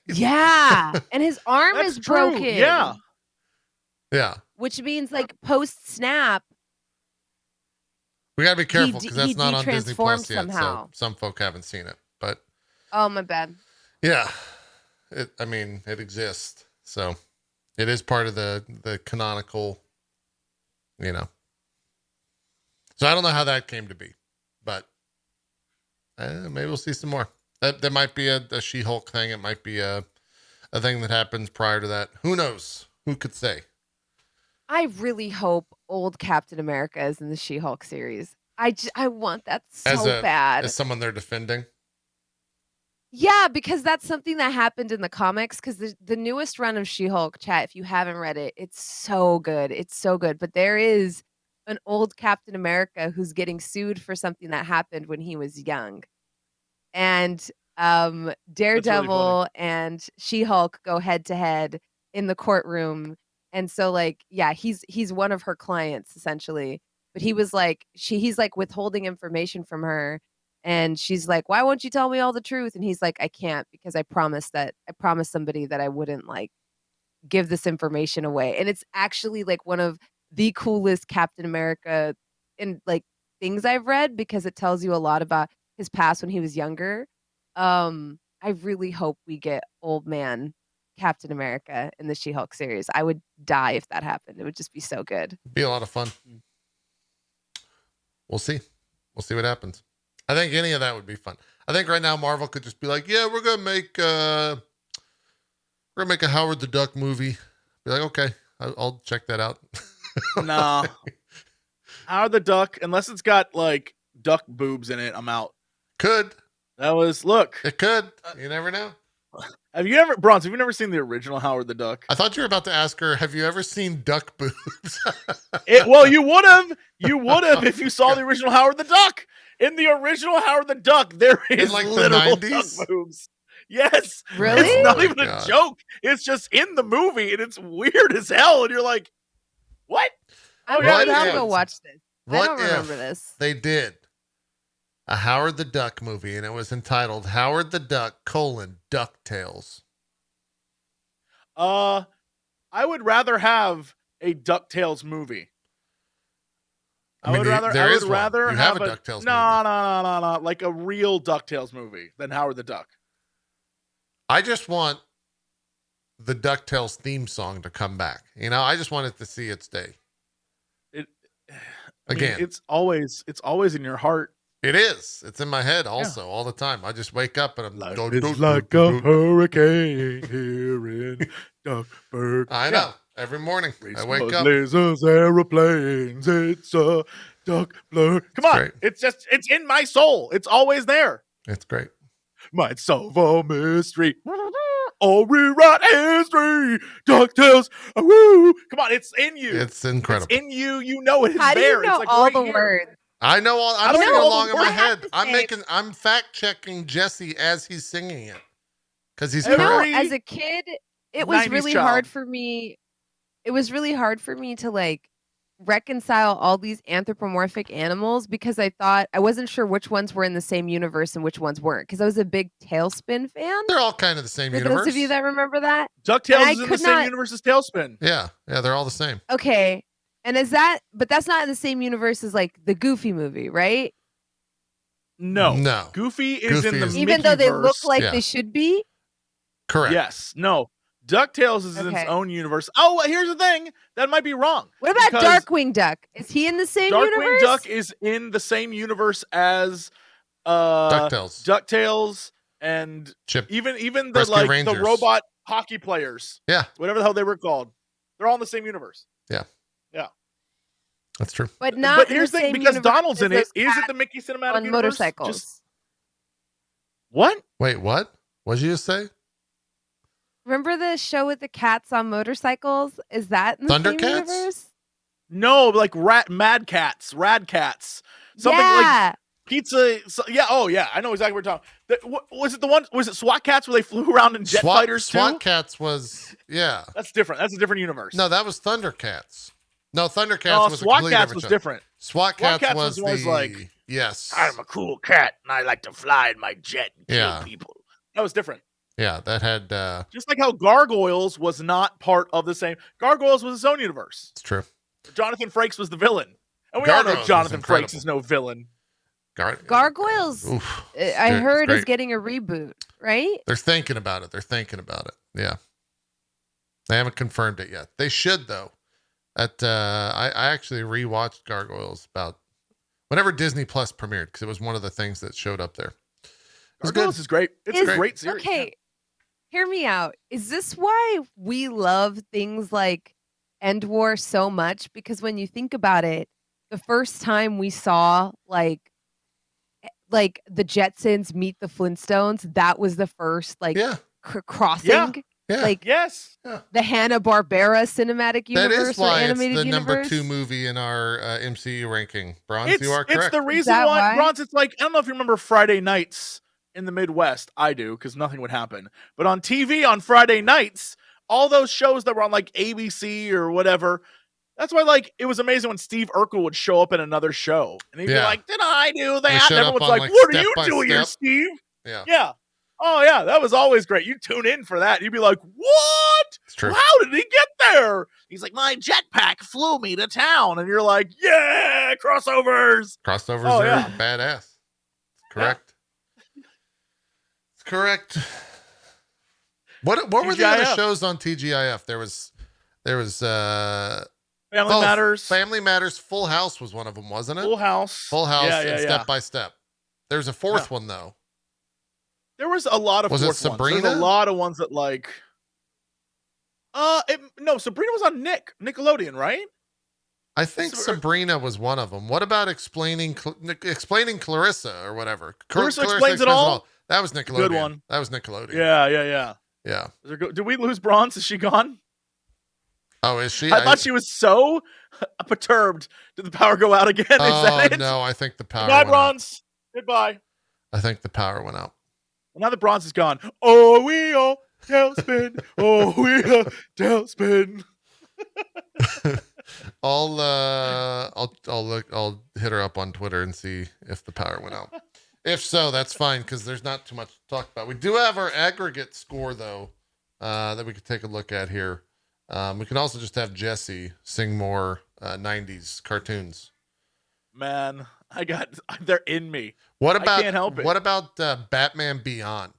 Yeah. And his arm is broken. Yeah. Yeah. Which means, like, post-snap, we got to be careful because that's not on Disney Plus yet. Somehow. So some folk haven't seen it. But oh, my bad. Yeah. It exists. So it is part of the canonical, you know. So I don't know how that came to be, but maybe we'll see some more. That might be a She-Hulk thing. It might be a thing that happens prior to that. Who knows? Who could say? I really hope old Captain America is in the She-Hulk series. I want that so bad. As someone they're defending? Yeah, because that's something that happened in the comics. Because the newest run of She-Hulk, chat, if you haven't read it, it's so good. It's so good. But there is an old Captain America who's getting sued for something that happened when he was young. And Daredevil really and She-Hulk go head to head in the courtroom. And so, like, yeah, he's one of her clients, essentially. But he was like, he's like withholding information from her. And she's like, why won't you tell me all the truth? And he's like, I can't, because I promised somebody that I wouldn't like give this information away. And it's actually like one of the coolest Captain America in like things I've read, because it tells you a lot about his past when he was younger. I really hope we get old man Captain America in the She-Hulk series. I would die if that happened. It would just be so good. Be a lot of fun. We'll see. We'll see what happens. I think any of that would be fun. I think right now Marvel could just be like, yeah, we're gonna make a Howard the Duck movie. Be like, okay, I'll check that out. No. Howard the Duck, unless it's got like duck boobs in it, I'm out. Could. It could. You never know. Have you ever seen the original Howard the Duck? I thought you were about to ask her, have you ever seen duck boobs? Well, you would have if you saw the original Howard the Duck. In the original Howard the Duck, there is like literal the duck 90s? boobs. Yes. Really? It's not even God. a joke. It's just in the movie, and it's weird as hell. And you're like, what? I'm yeah, gonna have to if- go watch this. I What don't remember if this. They did a Howard the Duck movie, and it was entitled Howard the Duck: DuckTales. I would rather have a DuckTales movie. I mean, there is one. You have a DuckTales movie. No, like a real DuckTales movie than Howard the Duck. I just want the DuckTales theme song to come back. You know, I just want it to see its day. Again, it's always in your heart. It is. It's in my head also all the time. I just wake up and I'm It's like a hurricane here in Duckburg. I know. Every morning I wake up. Lasers, aeroplanes. It's a Duckburg. Come on. Great. It's in my soul. It's always there. It's great. Might solve a mystery. Or rewrite history. DuckTales. Woo. Come on, it's in you. It's incredible. It's in you. You know it. It's How do there. you know it's like all right the here. words? I know all. I'm I don't singing know along in what my I have head. to say. I'm fact checking Jesse as he's singing it because he's You know, correct. as a kid, it was 90s really child. hard for me. It was really hard for me to like reconcile all these anthropomorphic animals because I wasn't sure which ones were in the same universe and which ones weren't because I was a big Tailspin fan. They're all kind of the same For universe. those of you that remember that. DuckTales is in the same universe as Tailspin. Yeah, they're all the same. Okay. And but that's not in the same universe as like the Goofy movie, right? No. Goofy is in the is- Even though they Mickeyverse. look like Yeah. they should be. Correct. Yes. No. DuckTales is in Okay. its own universe. Oh, here's the thing. That might be wrong. What about Because Darkwing Duck? Is he in the same Darkwing universe? Duck is in the same universe as DuckTales and Chip. even the Rescue like Rangers. the robot hockey players. Yeah. Whatever the hell they were called. They're all in the same universe. That's true. But not But in here's the the thing, same because universe Donald's as in it. those Is it cats the Mickey Cinematic on Universe? motorcycles? What? Wait, what? What did you just say? Remember the show with the cats on motorcycles? Is that in the same Thundercats? universe? No, like Mad Cats, Rad Cats. Something like Yeah. pizza. Yeah. Oh, yeah. I know exactly what you're talking. Was it the one? Was it SWAT Cats where they flew around in jet fighters too? SWAT Cats was That's different. That's a different universe. No, that was Thundercats. No, Thundercats No, was a SWAT completely Cats different was show. different. SWAT Cats Cats was was the like, yes. I'm a cool cat and I like to fly in my jet and Yeah. kill people. That was different. Yeah, that had Just like how Gargoyles was not part of the same. Gargoyles was its own universe. it's true. Jonathan Frakes was the villain, and we all know Gargoyles was Jonathan incredible. Frakes is no villain. Gargoyles, Oof. I It's heard, is great. getting a reboot, right? They're thinking about it. Yeah. They haven't confirmed it yet. They should though. I actually rewatched Gargoyles about whenever Disney Plus premiered because it was one of the things that showed up there. It was Gargoyles good. is great. It's a great series. Okay, hear me out. Is this why we love things like End War so much? Because when you think about it, the first time we saw like the Jetsons meet the Flintstones, that was the first crossing. Yeah. Like Yes. the Hanna-Barbera cinematic That universe is or why it's animated the universe. number 2 movie in our MCU ranking. Bronze, you are correct. It's the reason that why why? Bronze. It's like I don't know if you remember Friday nights in the Midwest. I do because nothing would happen. But on TV on Friday nights, all those shows that were on like ABC or whatever. That's why like it was amazing when Steve Urkel would show up in another show and he'd be Yeah. like, "Did I do He that?" showed And up everyone's on, like, like, "What are Step you by doing here, Step. Steve?" Yeah. Yeah. Oh yeah, that was always great. You tune in for that. You'd be like, "What? It's true. How did he get there?" He's like, "My jetpack flew me to town," and you're like, "Yeah, crossovers." Crossovers Oh, are yeah. badass. Correct. It's correct. What were the other TGIF. shows on TGIF? There was Family Matters, Family Matters. Full House was one of them, wasn't it? Full House, Full House Yeah, and yeah, Step yeah. by Step. There's a fourth one though. There was a lot of Was it fourth ones. There's Sabrina? a lot of ones that like. No, Sabrina was on Nickelodeon, right? I think Sab- Sabrina was one of them. What about explaining Clarissa or whatever? Clarissa Explains It All? That was Nickelodeon. Good one. That was Nickelodeon. Yeah. Yeah. Did we lose Bronze? Is she gone? Oh, is she? I thought she was so perturbed. Did the power go out again? Is Oh that it? no, I think the power. Goodbye, went out. Bronze. Goodbye. I think the power went out. Well, now that Bronze is gone. Oh, we all tailspin. Oh, we all tailspin. I'll hit her up on Twitter and see if the power went out. If so, that's fine because there's not too much to talk about. We do have our aggregate score though, that we could take a look at here. We can also just have Jesse sing more 90s cartoons. Man, they're in me. What I about can't help it. what about Batman Beyond?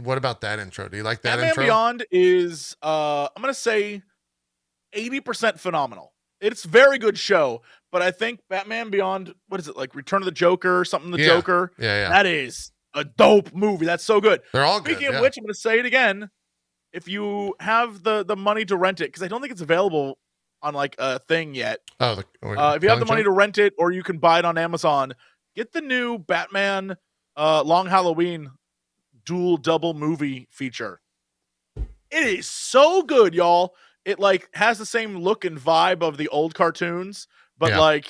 What about that intro? Do you like that Batman intro? Beyond is I'm gonna say 80% phenomenal. It's a very good show, but I think Batman Beyond, what is it, like Return of the Joker, something the Yeah. Joker? Yeah. That is a dope movie. That's so good. They're all Speaking good. of which, I'm gonna say it again. If you have the money to rent it, because I don't think it's available on like a thing yet. Oh, if you have the money to rent it, or you can buy it on Amazon, get the new Batman Long Halloween dual double movie feature. It is so good, y'all. It like has the same look and vibe of the old cartoons, but like,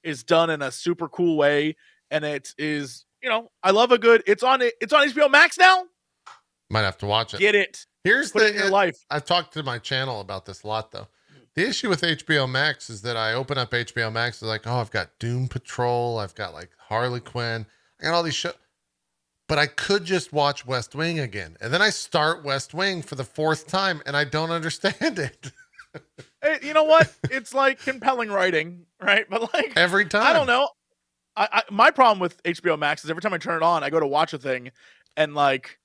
is done in a super cool way. And it is, I love a good, it's on HBO Max now. Might have to watch it. Get it. Here's Put it in your life. I've talked to my channel about this a lot though. The issue with HBO Max is that I open up HBO Max, it's like, oh, I've got Doom Patrol, I've got like Harley Quinn, I got all these shows. But I could just watch West Wing again. And then I start West Wing for the 4th time and I don't understand it. Hey, you know what? It's like compelling writing, right? But like every time. I don't know. My problem with HBO Max is every time I turn it on, I go to watch a thing and like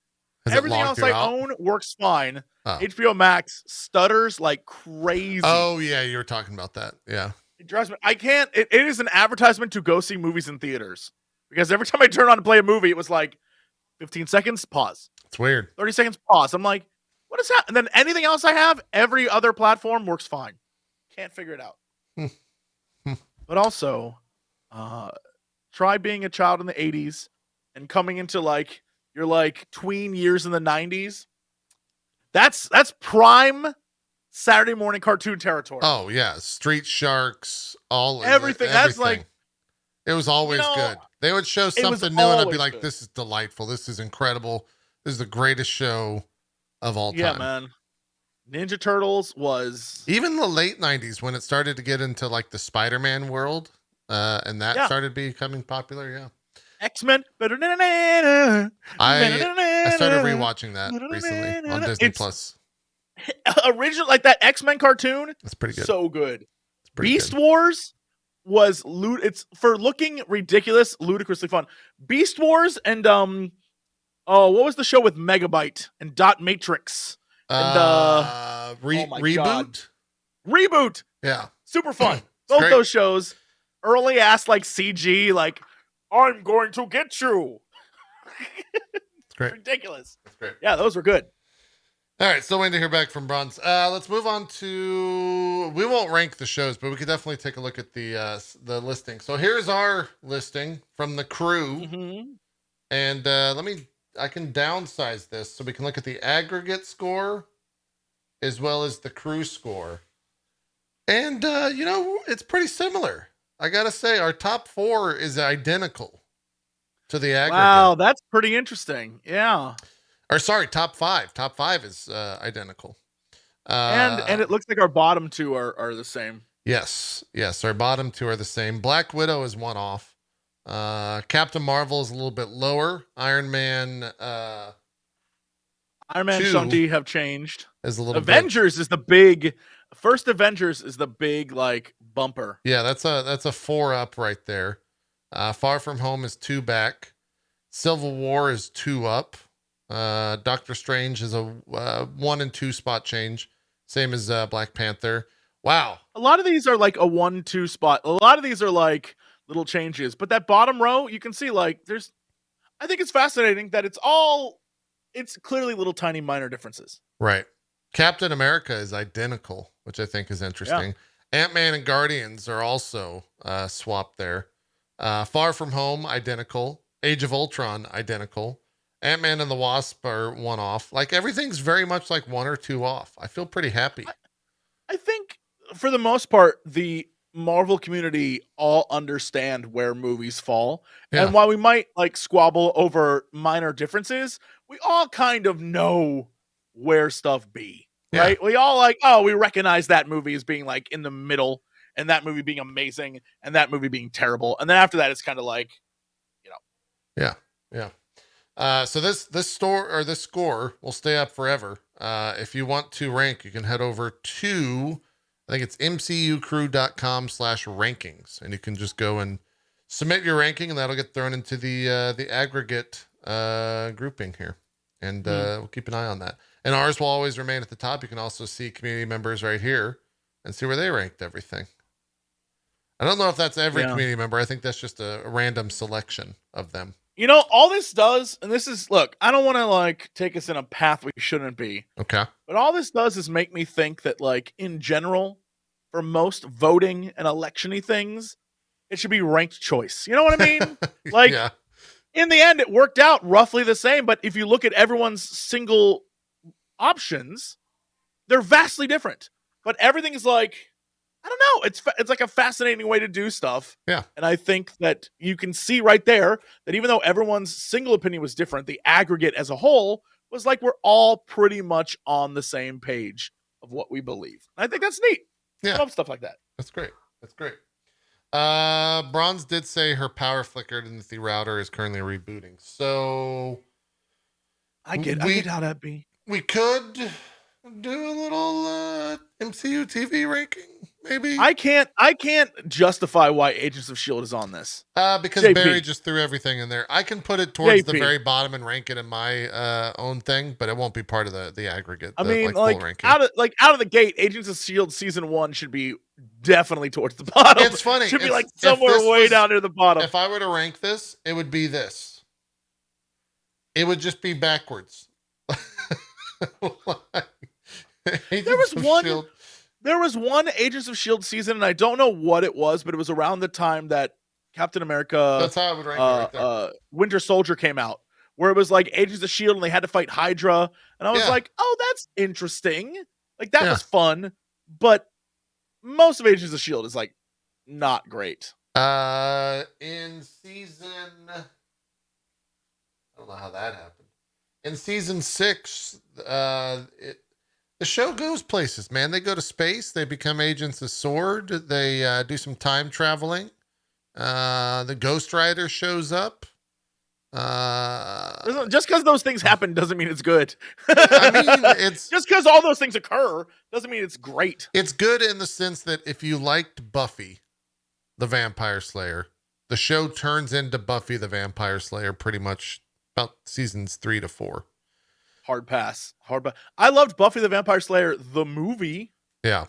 everything else I own works fine. Oh. HBO Max stutters like crazy. Oh yeah, you were talking about that. Yeah. It drives me. I can't. It is an advertisement to go see movies in theaters because every time I turn on to play a movie, it was like 15 seconds, pause. It's weird. 30 seconds, pause. I'm like, what is that? And then anything else I have, every other platform works fine. Can't figure it out. But also, try being a child in the 80s and coming into like your like tween years in the 90s. That's prime Saturday morning cartoon territory. Oh yeah, Street Sharks, everything. That's like, it was always good. They would show something new and I'd be like, good. This is delightful. This is incredible. This is the greatest show of all time. Yeah, man. Ninja Turtles was even the late 90s when it started to get into like the Spider-Man world, and that started becoming popular. Yeah. X-Men. I started rewatching that recently on Disney Plus. Original, like that X-Men cartoon. That's pretty good. So good. Beast Wars was it's for looking ridiculous, ludicrously fun. Beast Wars and what was the show with Megabyte and Dot Matrix? And Reboot. God. Reboot. Yeah. Super fun. Both those shows. Early ass like CG, like I'm going to get you. It's great. Ridiculous. That's great. Yeah, those were good. All right, still waiting to hear back from Bronze. Let's move on to. We won't rank the shows, but we could definitely take a look at the listing. So here's our listing from the crew, and I can downsize this so we can look at the aggregate score as well as the crew score, and it's pretty similar. I gotta say, our top 4 is identical to the aggregate. Wow, that's pretty interesting. Yeah. Or sorry, top 5. Top 5 is identical. And it looks like our bottom 2 are the same. Yes. Our bottom 2 are the same. Black Widow is one off. Captain Marvel is a little bit lower. Iron Man Shang-Chi have changed. Is a little Avengers is the big. First Avengers is the big like bumper. Yeah, that's a 4 up right there. Far From Home is 2 back. Civil War is 2 up. Doctor Strange is a 1 and 2 spot change, same as Black Panther. Wow, a lot of these are like a 1-2 spot. A lot of these are like little changes, but that bottom row you can see like I think it's fascinating that it's clearly little tiny minor differences. Right. Captain America is identical, which I think is interesting. Yeah. Antman and Guardians are also swapped there. Far From Home identical. Age of Ultron identical. Antman and the Wasp are 1 off. Like everything's very much like 1 or 2 off. I feel pretty happy. I think for the most part, the Marvel community all understand where movies fall. Yeah. And while we might like squabble over minor differences, we all kind of know where stuff be. Right? We all like, we recognize that movie as being like in the middle and that movie being amazing and that movie being terrible. And then after that, it's kind of like, Yeah. So this score will stay up forever. If you want to rank, you can head over to, I think it's mcucrew.com/rankings, and you can just go and submit your ranking, and that'll get thrown into the aggregate grouping here, and we'll keep an eye on that. And ours will always remain at the top. You can also see community members right here and see where they ranked everything. I don't know if that's every community member. I think that's just a random selection of them. You know, all this does, and this is, look, I don't want to like take us in a path we shouldn't be. Okay. But all this does is make me think that, like, in general, for most voting and election-y things, it should be ranked choice. You know what I mean? Like, in the end, it worked out roughly the same. But if you look at everyone's single options, they're vastly different. But everything is like, I don't know. It's like a fascinating way to do stuff. Yeah. And I think that you can see right there that even though everyone's single opinion was different, the aggregate as a whole was like we're all pretty much on the same page of what we believe. I think that's neat. Yeah. I love stuff like that. That's great. That's great. Bronze did say her power flickered and that the router is currently rebooting. So I get how that be. We could do a little MCU TV ranking, maybe. I can't justify why Agents of S.H.I.E.L.D. is on this. Because JP. Barry just threw everything in there. I can put it towards JP. the very bottom and rank it in my own thing, but it won't be part of the aggregate. I mean, full ranking. out of the gate, Agents of S.H.I.E.L.D. season 1 should be definitely towards the bottom. It's funny. Should be like somewhere way down near the bottom. If I were to rank this, it would be this. It would just be backwards. There was one Agents of S.H.I.E.L.D. season, and I don't know what it was, but it was around the time that Captain America, that's how I would rank it right there. Winter Soldier came out, where it was like Agents of S.H.I.E.L.D. and they had to fight Hydra, and I was like, oh, that's interesting. Like, that was fun, but most of Agents of S.H.I.E.L.D. is like not great. In season, I don't know how that happened. In season 6, the show goes places, man. They go to space. They become agents of S.W.O.R.D. They do some time traveling. The Ghost Rider shows up. Just because those things happen doesn't mean it's good. I mean, it's just because all those things occur doesn't mean it's great. It's good in the sense that if you liked Buffy, the Vampire Slayer, the show turns into Buffy the Vampire Slayer pretty much about seasons 3 to 4. Hard pass. I loved Buffy the Vampire Slayer, the movie. Yeah.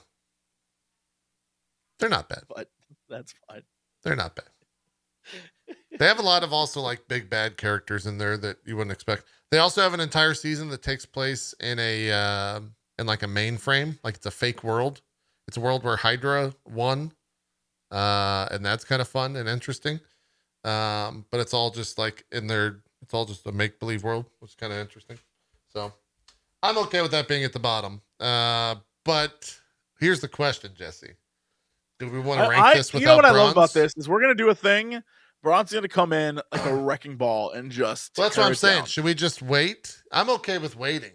They're not bad. But that's fine. They're not bad. They have a lot of also like big bad characters in there that you wouldn't expect. They also have an entire season that takes place in a in like a mainframe, like it's a fake world. It's a world where Hydra won. And that's kind of fun and interesting. But it's all just like it's all just a make-believe world, which is kind of interesting. So I'm okay with that being at the bottom. But here's the question, Jesse. Do we want to rank this without You know what Bronze? I love about this is we're going to do a thing. Bronze's going to come in like a wrecking ball and just Well, that's what I'm saying. down. Should we just wait? I'm okay with waiting.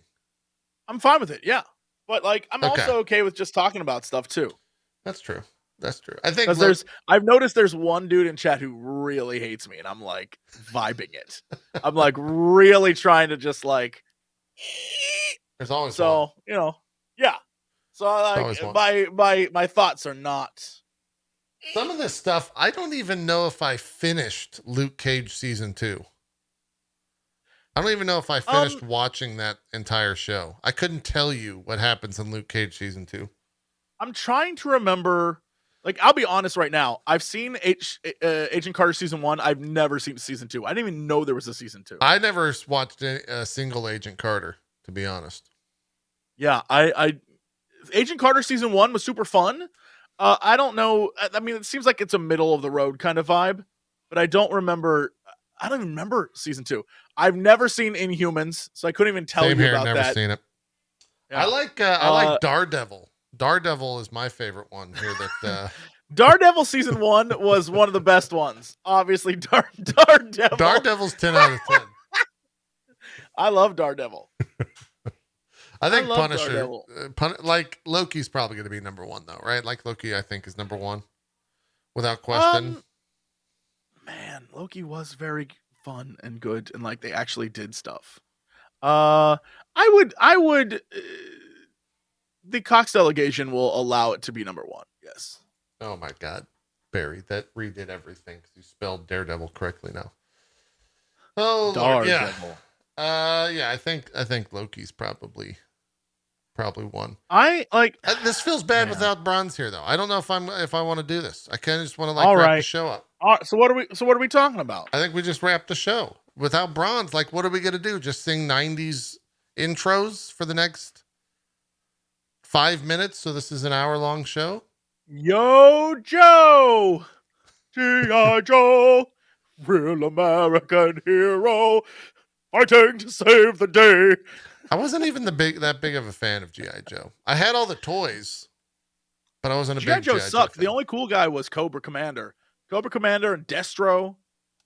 I'm fine with it, yeah. But like I'm also okay with just talking about stuff too. That's true. That's true. I think because I've noticed there's one dude in chat who really hates me, and I'm like vibing it. I'm like really trying to just like. There's always so one. You know, yeah. So like my thoughts are not. Some of this stuff I don't even know if I finished Luke Cage season 2. I don't even know if I finished watching that entire show. I couldn't tell you what happens in Luke Cage season 2. I'm trying to remember. Like, I'll be honest right now. I've seen Agent Carter season 1. I've never seen season 2. I didn't even know there was a season 2. I never watched a single Agent Carter, to be honest. Yeah, I Agent Carter season 1 was super fun. I don't know. I mean, it seems like it's a middle of the road kind of vibe, but I don't remember. I don't even remember season 2. I've never seen Inhumans, so I couldn't even tell you about that. Never seen it. Yeah. I like Daredevil. Daredevil is my favorite one here. That Daredevil season 1 was one of the best ones. Obviously, Daredevil. Daredevil's 10 out of 10. I love Daredevil. I think Punisher, like Loki's probably going to be number 1 though, right? Like Loki, I think is number 1 without question. Man, Loki was very fun and good, and like they actually did stuff. I would. The Cox delegation will allow it to be number one. Yes. Oh my God, Barry, that redid everything because you spelled Daredevil correctly now. Oh Lord, yeah. Daredevil. Yeah, I think Loki's probably one. I like. This feels bad Man. without Bronze here though. I don't know if I want to do this. I kind of just want to All wrap right. the show up. All right, so what are we talking about? I think we just wrapped the show without Bronze. Like, what are we gonna do? Just sing '90s intros for the next 5 minutes? So this is an hour-long show. Yo, Joe, G.I. Joe, real American hero, fighting to save the day. I wasn't even that big of a fan of G.I. Joe. I had all the toys, but I wasn't a G.I. big Joe G.I. sucked. Joe The fan. only cool guy was Cobra Commander and Destro,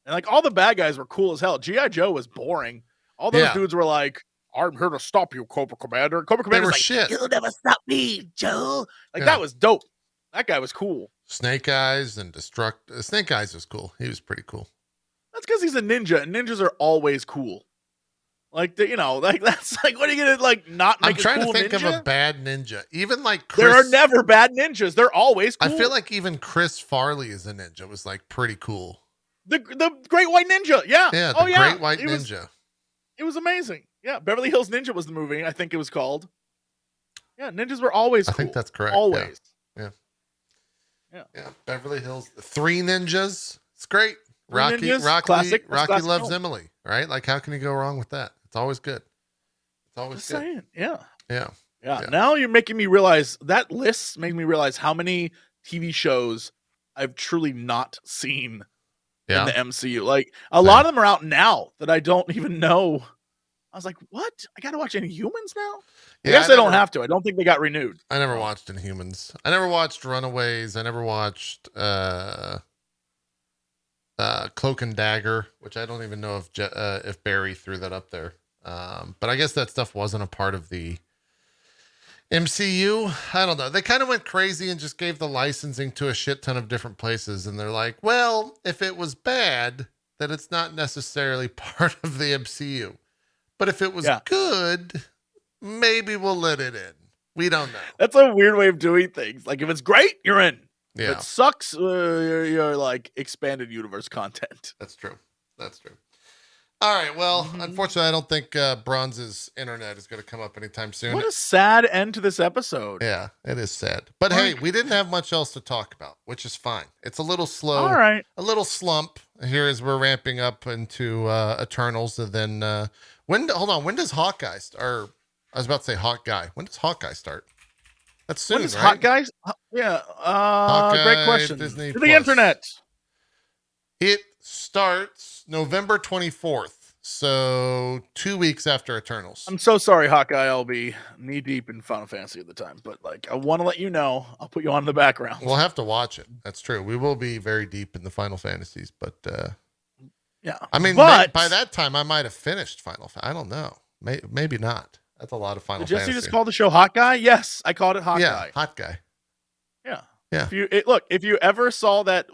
and like all the bad guys were cool as hell. G.I. Joe was boring. All those dudes were like, "I'm here to stop you, Cobra Commander." And Cobra Commander was like, shit. "You'll never stop me, Joe." Like that was dope. That guy was cool. Snake Eyes and Snake Eyes was cool. He was pretty cool. That's because he's a ninja, and ninjas are always cool. Like like that's like, what are you gonna like not make? I'm trying to think ninja? of a bad ninja. Even like there are never bad ninjas. They're always cool. I feel like even Chris Farley as a ninja was like pretty cool. The Great White Ninja, yeah. Yeah, Great White Ninja. It was amazing. Yeah, Beverly Hills Ninja was the movie. I think it was called. Yeah, ninjas were always cool. I think that's correct. Always. Yeah. Beverly Hills, Three Ninjas. It's great. Rocky classic loves film. Emily, right? Like, how can you go wrong with that? It's always good. It's always Just good. saying. Yeah. Yeah. Now you're making me realize that list makes me realize how many TV shows I've truly not seen in the MCU. Like a lot of them are out now that I don't even know. I was like, what? I got to watch Inhumans now? I guess I don't have to. I don't think they got renewed. I never watched Inhumans. I never watched Runaways. I never watched Cloak and Dagger, which I don't even know if Barry threw that up there. But I guess that stuff wasn't a part of the MCU. I don't know. They kind of went crazy and just gave the licensing to a shit ton of different places. And they're like, well, if it was bad, then it's not necessarily part of the MCU. But if it was good, maybe we'll let it in. We don't know. That's a weird way of doing things. Like if it's great, you're in. Yeah. If it sucks, you're like expanded universe content. That's true. All right. Well, unfortunately, I don't think Bronze's internet is going to come up anytime soon. What a sad end to this episode. Yeah, it is sad. But hey, we didn't have much else to talk about, which is fine. It's a little slow. All right. A little slump here as we're ramping up into Eternals. And then when does Hawkeye start? I was about to say Hawkeye. When does Hawkeye start? That's soon, When is right? Hawkeye? Yeah. Hawkeye, Great question. Disney To the Plus. internet. It starts November 24th. So 2 weeks after Eternals. I'm so sorry, Hawkeye. I'll be knee deep in Final Fantasy at the time, but like I want to let you know, I'll put you on in the background. We'll have to watch it. That's true. We will be very deep in the Final Fantasies, but yeah. I mean, but by that time I might have finished Final Fantasy. I don't know. Maybe not. That's a lot of Final did Jesse Fantasy. just call the show Hawkeye? Yes, I called it Hawkeye. Yeah, Hot Guy. Yeah. Yeah. If you ever saw that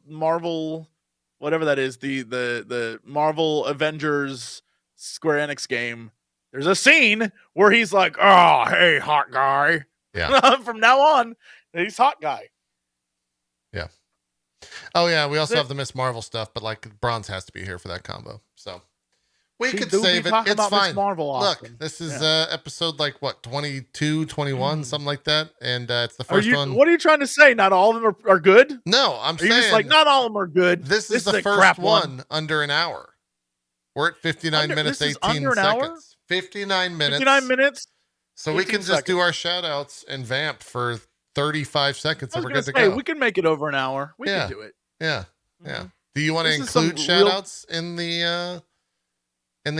Marvel, whatever that is, the Marvel Avengers Square Enix game, there's a scene where he's like, "Oh, hey, hot guy." Yeah. From now on, he's hot guy. Yeah. Oh yeah, we also have the Miss Marvel stuff, but like Bronze has to be here for that combo. So we could save it. It's fine. Look, this is episode like what, 22, 21, something like that. And it's the first one. What are you trying to say? Not all of them are good? No, I'm saying just like not all of them are good. This is the first one under an hour. We're at 59 minutes, 18 seconds. 59 minutes. 59 minutes. So we can just do our shout outs and vamp for 35 seconds and we're good to go. We can make it over an hour. We can do it. Yeah. Yeah. Do you want to include shout outs in the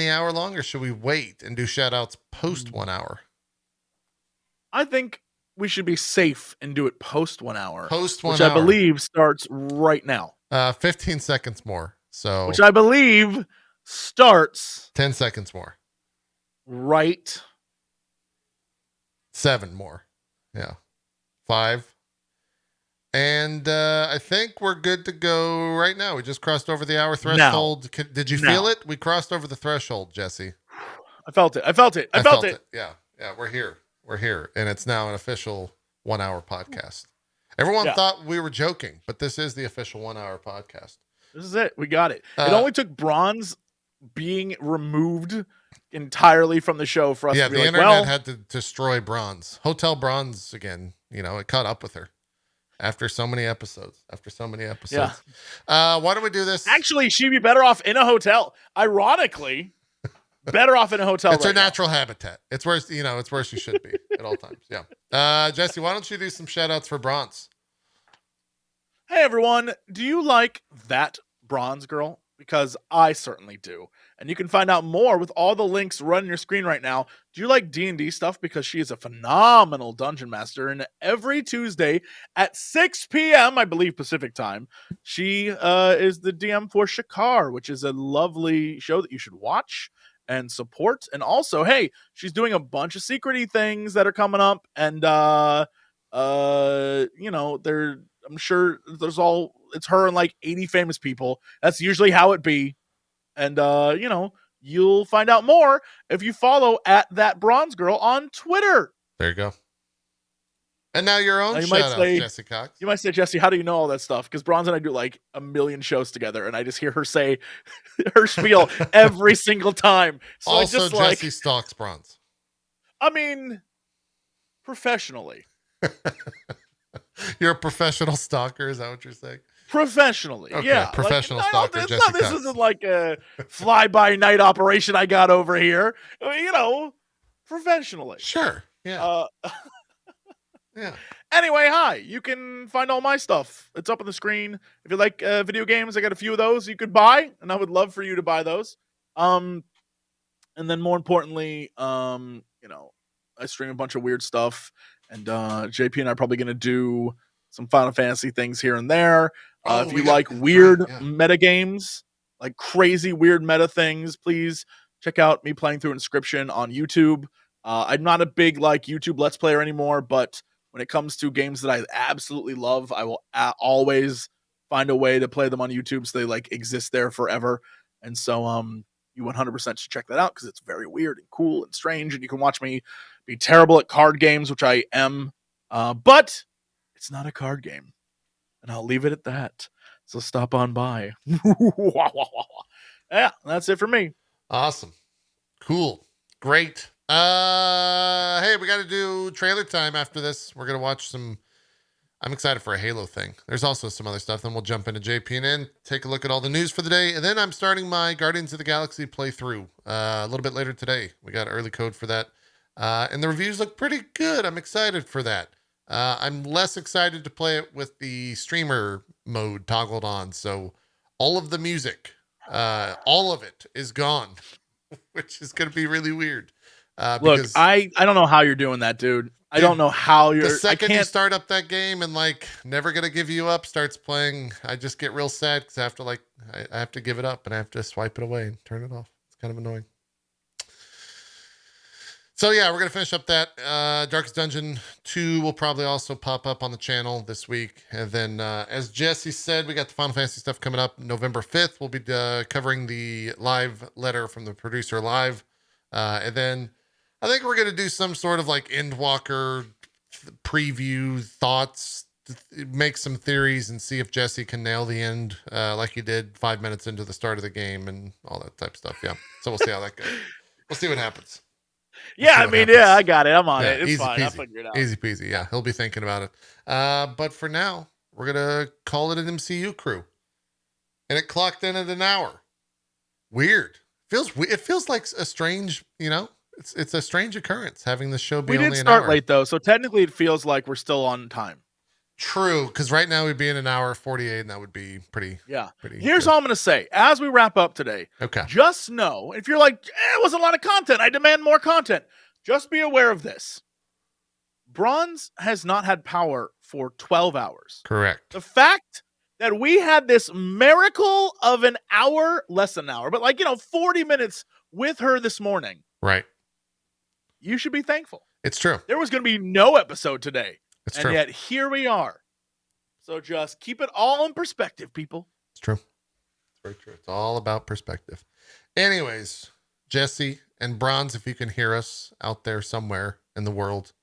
hour long, or should we wait and do shout outs post 1 hour? I think we should be safe and do it post 1 hour. Post 1 which hour. I believe starts right now. 15 seconds more. So which I believe starts 10 seconds more. Right. 7 more. Yeah. 5. And I think we're good to go right now. We just crossed over the hour threshold. Did you feel it? We crossed over the threshold, Jesse. I felt it. I felt it. I felt it. Yeah. We're here. We're here. And it's now an official 1 hour podcast. Everyone thought we were joking, but this is the official 1 hour podcast. This is it. We got it. It only took Bronze being removed entirely from the show for us to be the like, internet had to destroy Bronze. Hotel Bronze again. It caught up with her after so many episodes. Yeah. Why don't we do this? Actually, she'd be better off in a hotel. Ironically, better off in a hotel. It's her natural habitat. It's where it's where she should be at all times. Yeah. Jesse, why don't you do some shout outs for Bronze? Hey everyone, do you like that Bronze Girl? Because I certainly do. And you can find out more with all the links running your screen right now. Do you like D&D stuff? Because she is a phenomenal dungeon master. And every Tuesday at 6 p.m., I believe Pacific time, she is the DM for Shakar, which is a lovely show that you should watch and support. And also, hey, she's doing a bunch of secret-y things that are coming up. And, I'm sure it's her and like 80 famous people. That's usually how it be. And, you'll find out more if you follow at ThatBronzeGirl on Twitter. There you go. And now your own shout out, Jesse Cox. You might say, Jesse, how do you know all that stuff? Because Bronze and I do like a million shows together, and I just hear her say her spiel every single time. So also, Jesse stalks Bronze. I mean, professionally. You're a professional stalker, is that what you're saying? Professionally, okay, yeah. Professional stalker, Jesse This isn't like a fly-by-night operation I got over here. Professionally. Sure, yeah. Yeah. Anyway, hi. You can find all my stuff. It's up on the screen. If you like video games, I got a few of those you could buy, and I would love for you to buy those. And then more importantly, I stream a bunch of weird stuff. And JP and I are probably going to do some Final Fantasy things here and there. If you like weird meta games, like crazy weird meta things, please check out me playing through Inscription on YouTube. I'm not a big YouTube Let's Player anymore, but when it comes to games that I absolutely love, I will always find a way to play them on YouTube so they exist there forever. And so you 100% should check that out because it's very weird and cool and strange, and you can watch me be terrible at card games, which I am, but it's not a card game, and I'll leave it at that. So stop on by. Yeah, that's it for me. Awesome. Cool. Great. Hey, we got to do trailer time after this. We're going to watch I'm excited for a Halo thing. There's also some other stuff. Then we'll jump into JP&N, take a look at all the news for the day. And then I'm starting my Guardians of the Galaxy playthrough a little bit later today. We got early code for that. And the reviews look pretty good. I'm excited for that. I'm less excited to play it with the streamer mode toggled on. So all of the music, all of it is gone, which is going to be really weird. Look, I don't know how you're doing that, dude. I don't know how you're. The second you start up that game and Never Gonna Give You Up starts playing, I just get real sad because I have to I have to give it up and I have to swipe it away and turn it off. It's kind of annoying. So yeah, we're gonna finish up that. Darkest Dungeon 2 will probably also pop up on the channel this week, and then as Jesse said, we got the Final Fantasy stuff coming up November 5th. We'll be covering the live letter from the producer live, and then I think we're going to do some sort of Endwalker preview thoughts, make some theories and see if Jesse can nail the end like he did 5 minutes into the start of the game and all that type of stuff. Yeah. So we'll see how that goes. We'll see what happens. Yeah, I got it. I'm on it. It's easy fine. peasy. I'll figure it out. Easy peasy. Yeah, he'll be thinking about it. But for now, we're going to call it an MCU Crew. And it clocked in at an hour. Weird. It feels like a strange, it's a strange occurrence having the show be only an hour. We did start late though, so technically it feels like we're still on time. True, because right now we'd be in an hour 48, and that would be pretty. Yeah. Pretty. Here's good. all I'm gonna say as we wrap up today. Okay. Just know if you're it wasn't a lot of content. I demand more content. Just be aware of this. Bronze has not had power for 12 hours. Correct. The fact that we had this miracle of an hour, less than an hour, but 40 minutes with her this morning. Right. You should be thankful. It's true. There was going to be no episode today. It's and true. Yet here we are. So just keep it all in perspective, people. It's true. It's very true. It's all about perspective. Anyways, Jesse, And Bronze, if you can hear us out there somewhere in the world,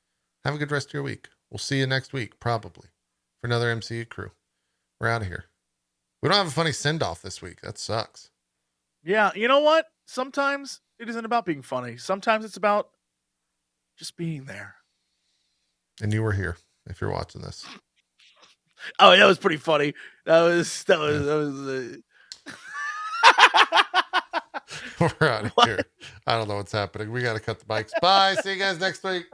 have a good rest of your week. We'll see you next week, probably, for another MCU Crew. We're out of here. We don't have a funny send-off this week. That sucks. Yeah, you know what? Sometimes it isn't about being funny. Sometimes it's about just being there. And you were here if you're watching this. Oh, that was pretty funny. That was. We're out of here. I don't know what's happening. We got to cut the mics. Bye. See you guys next week.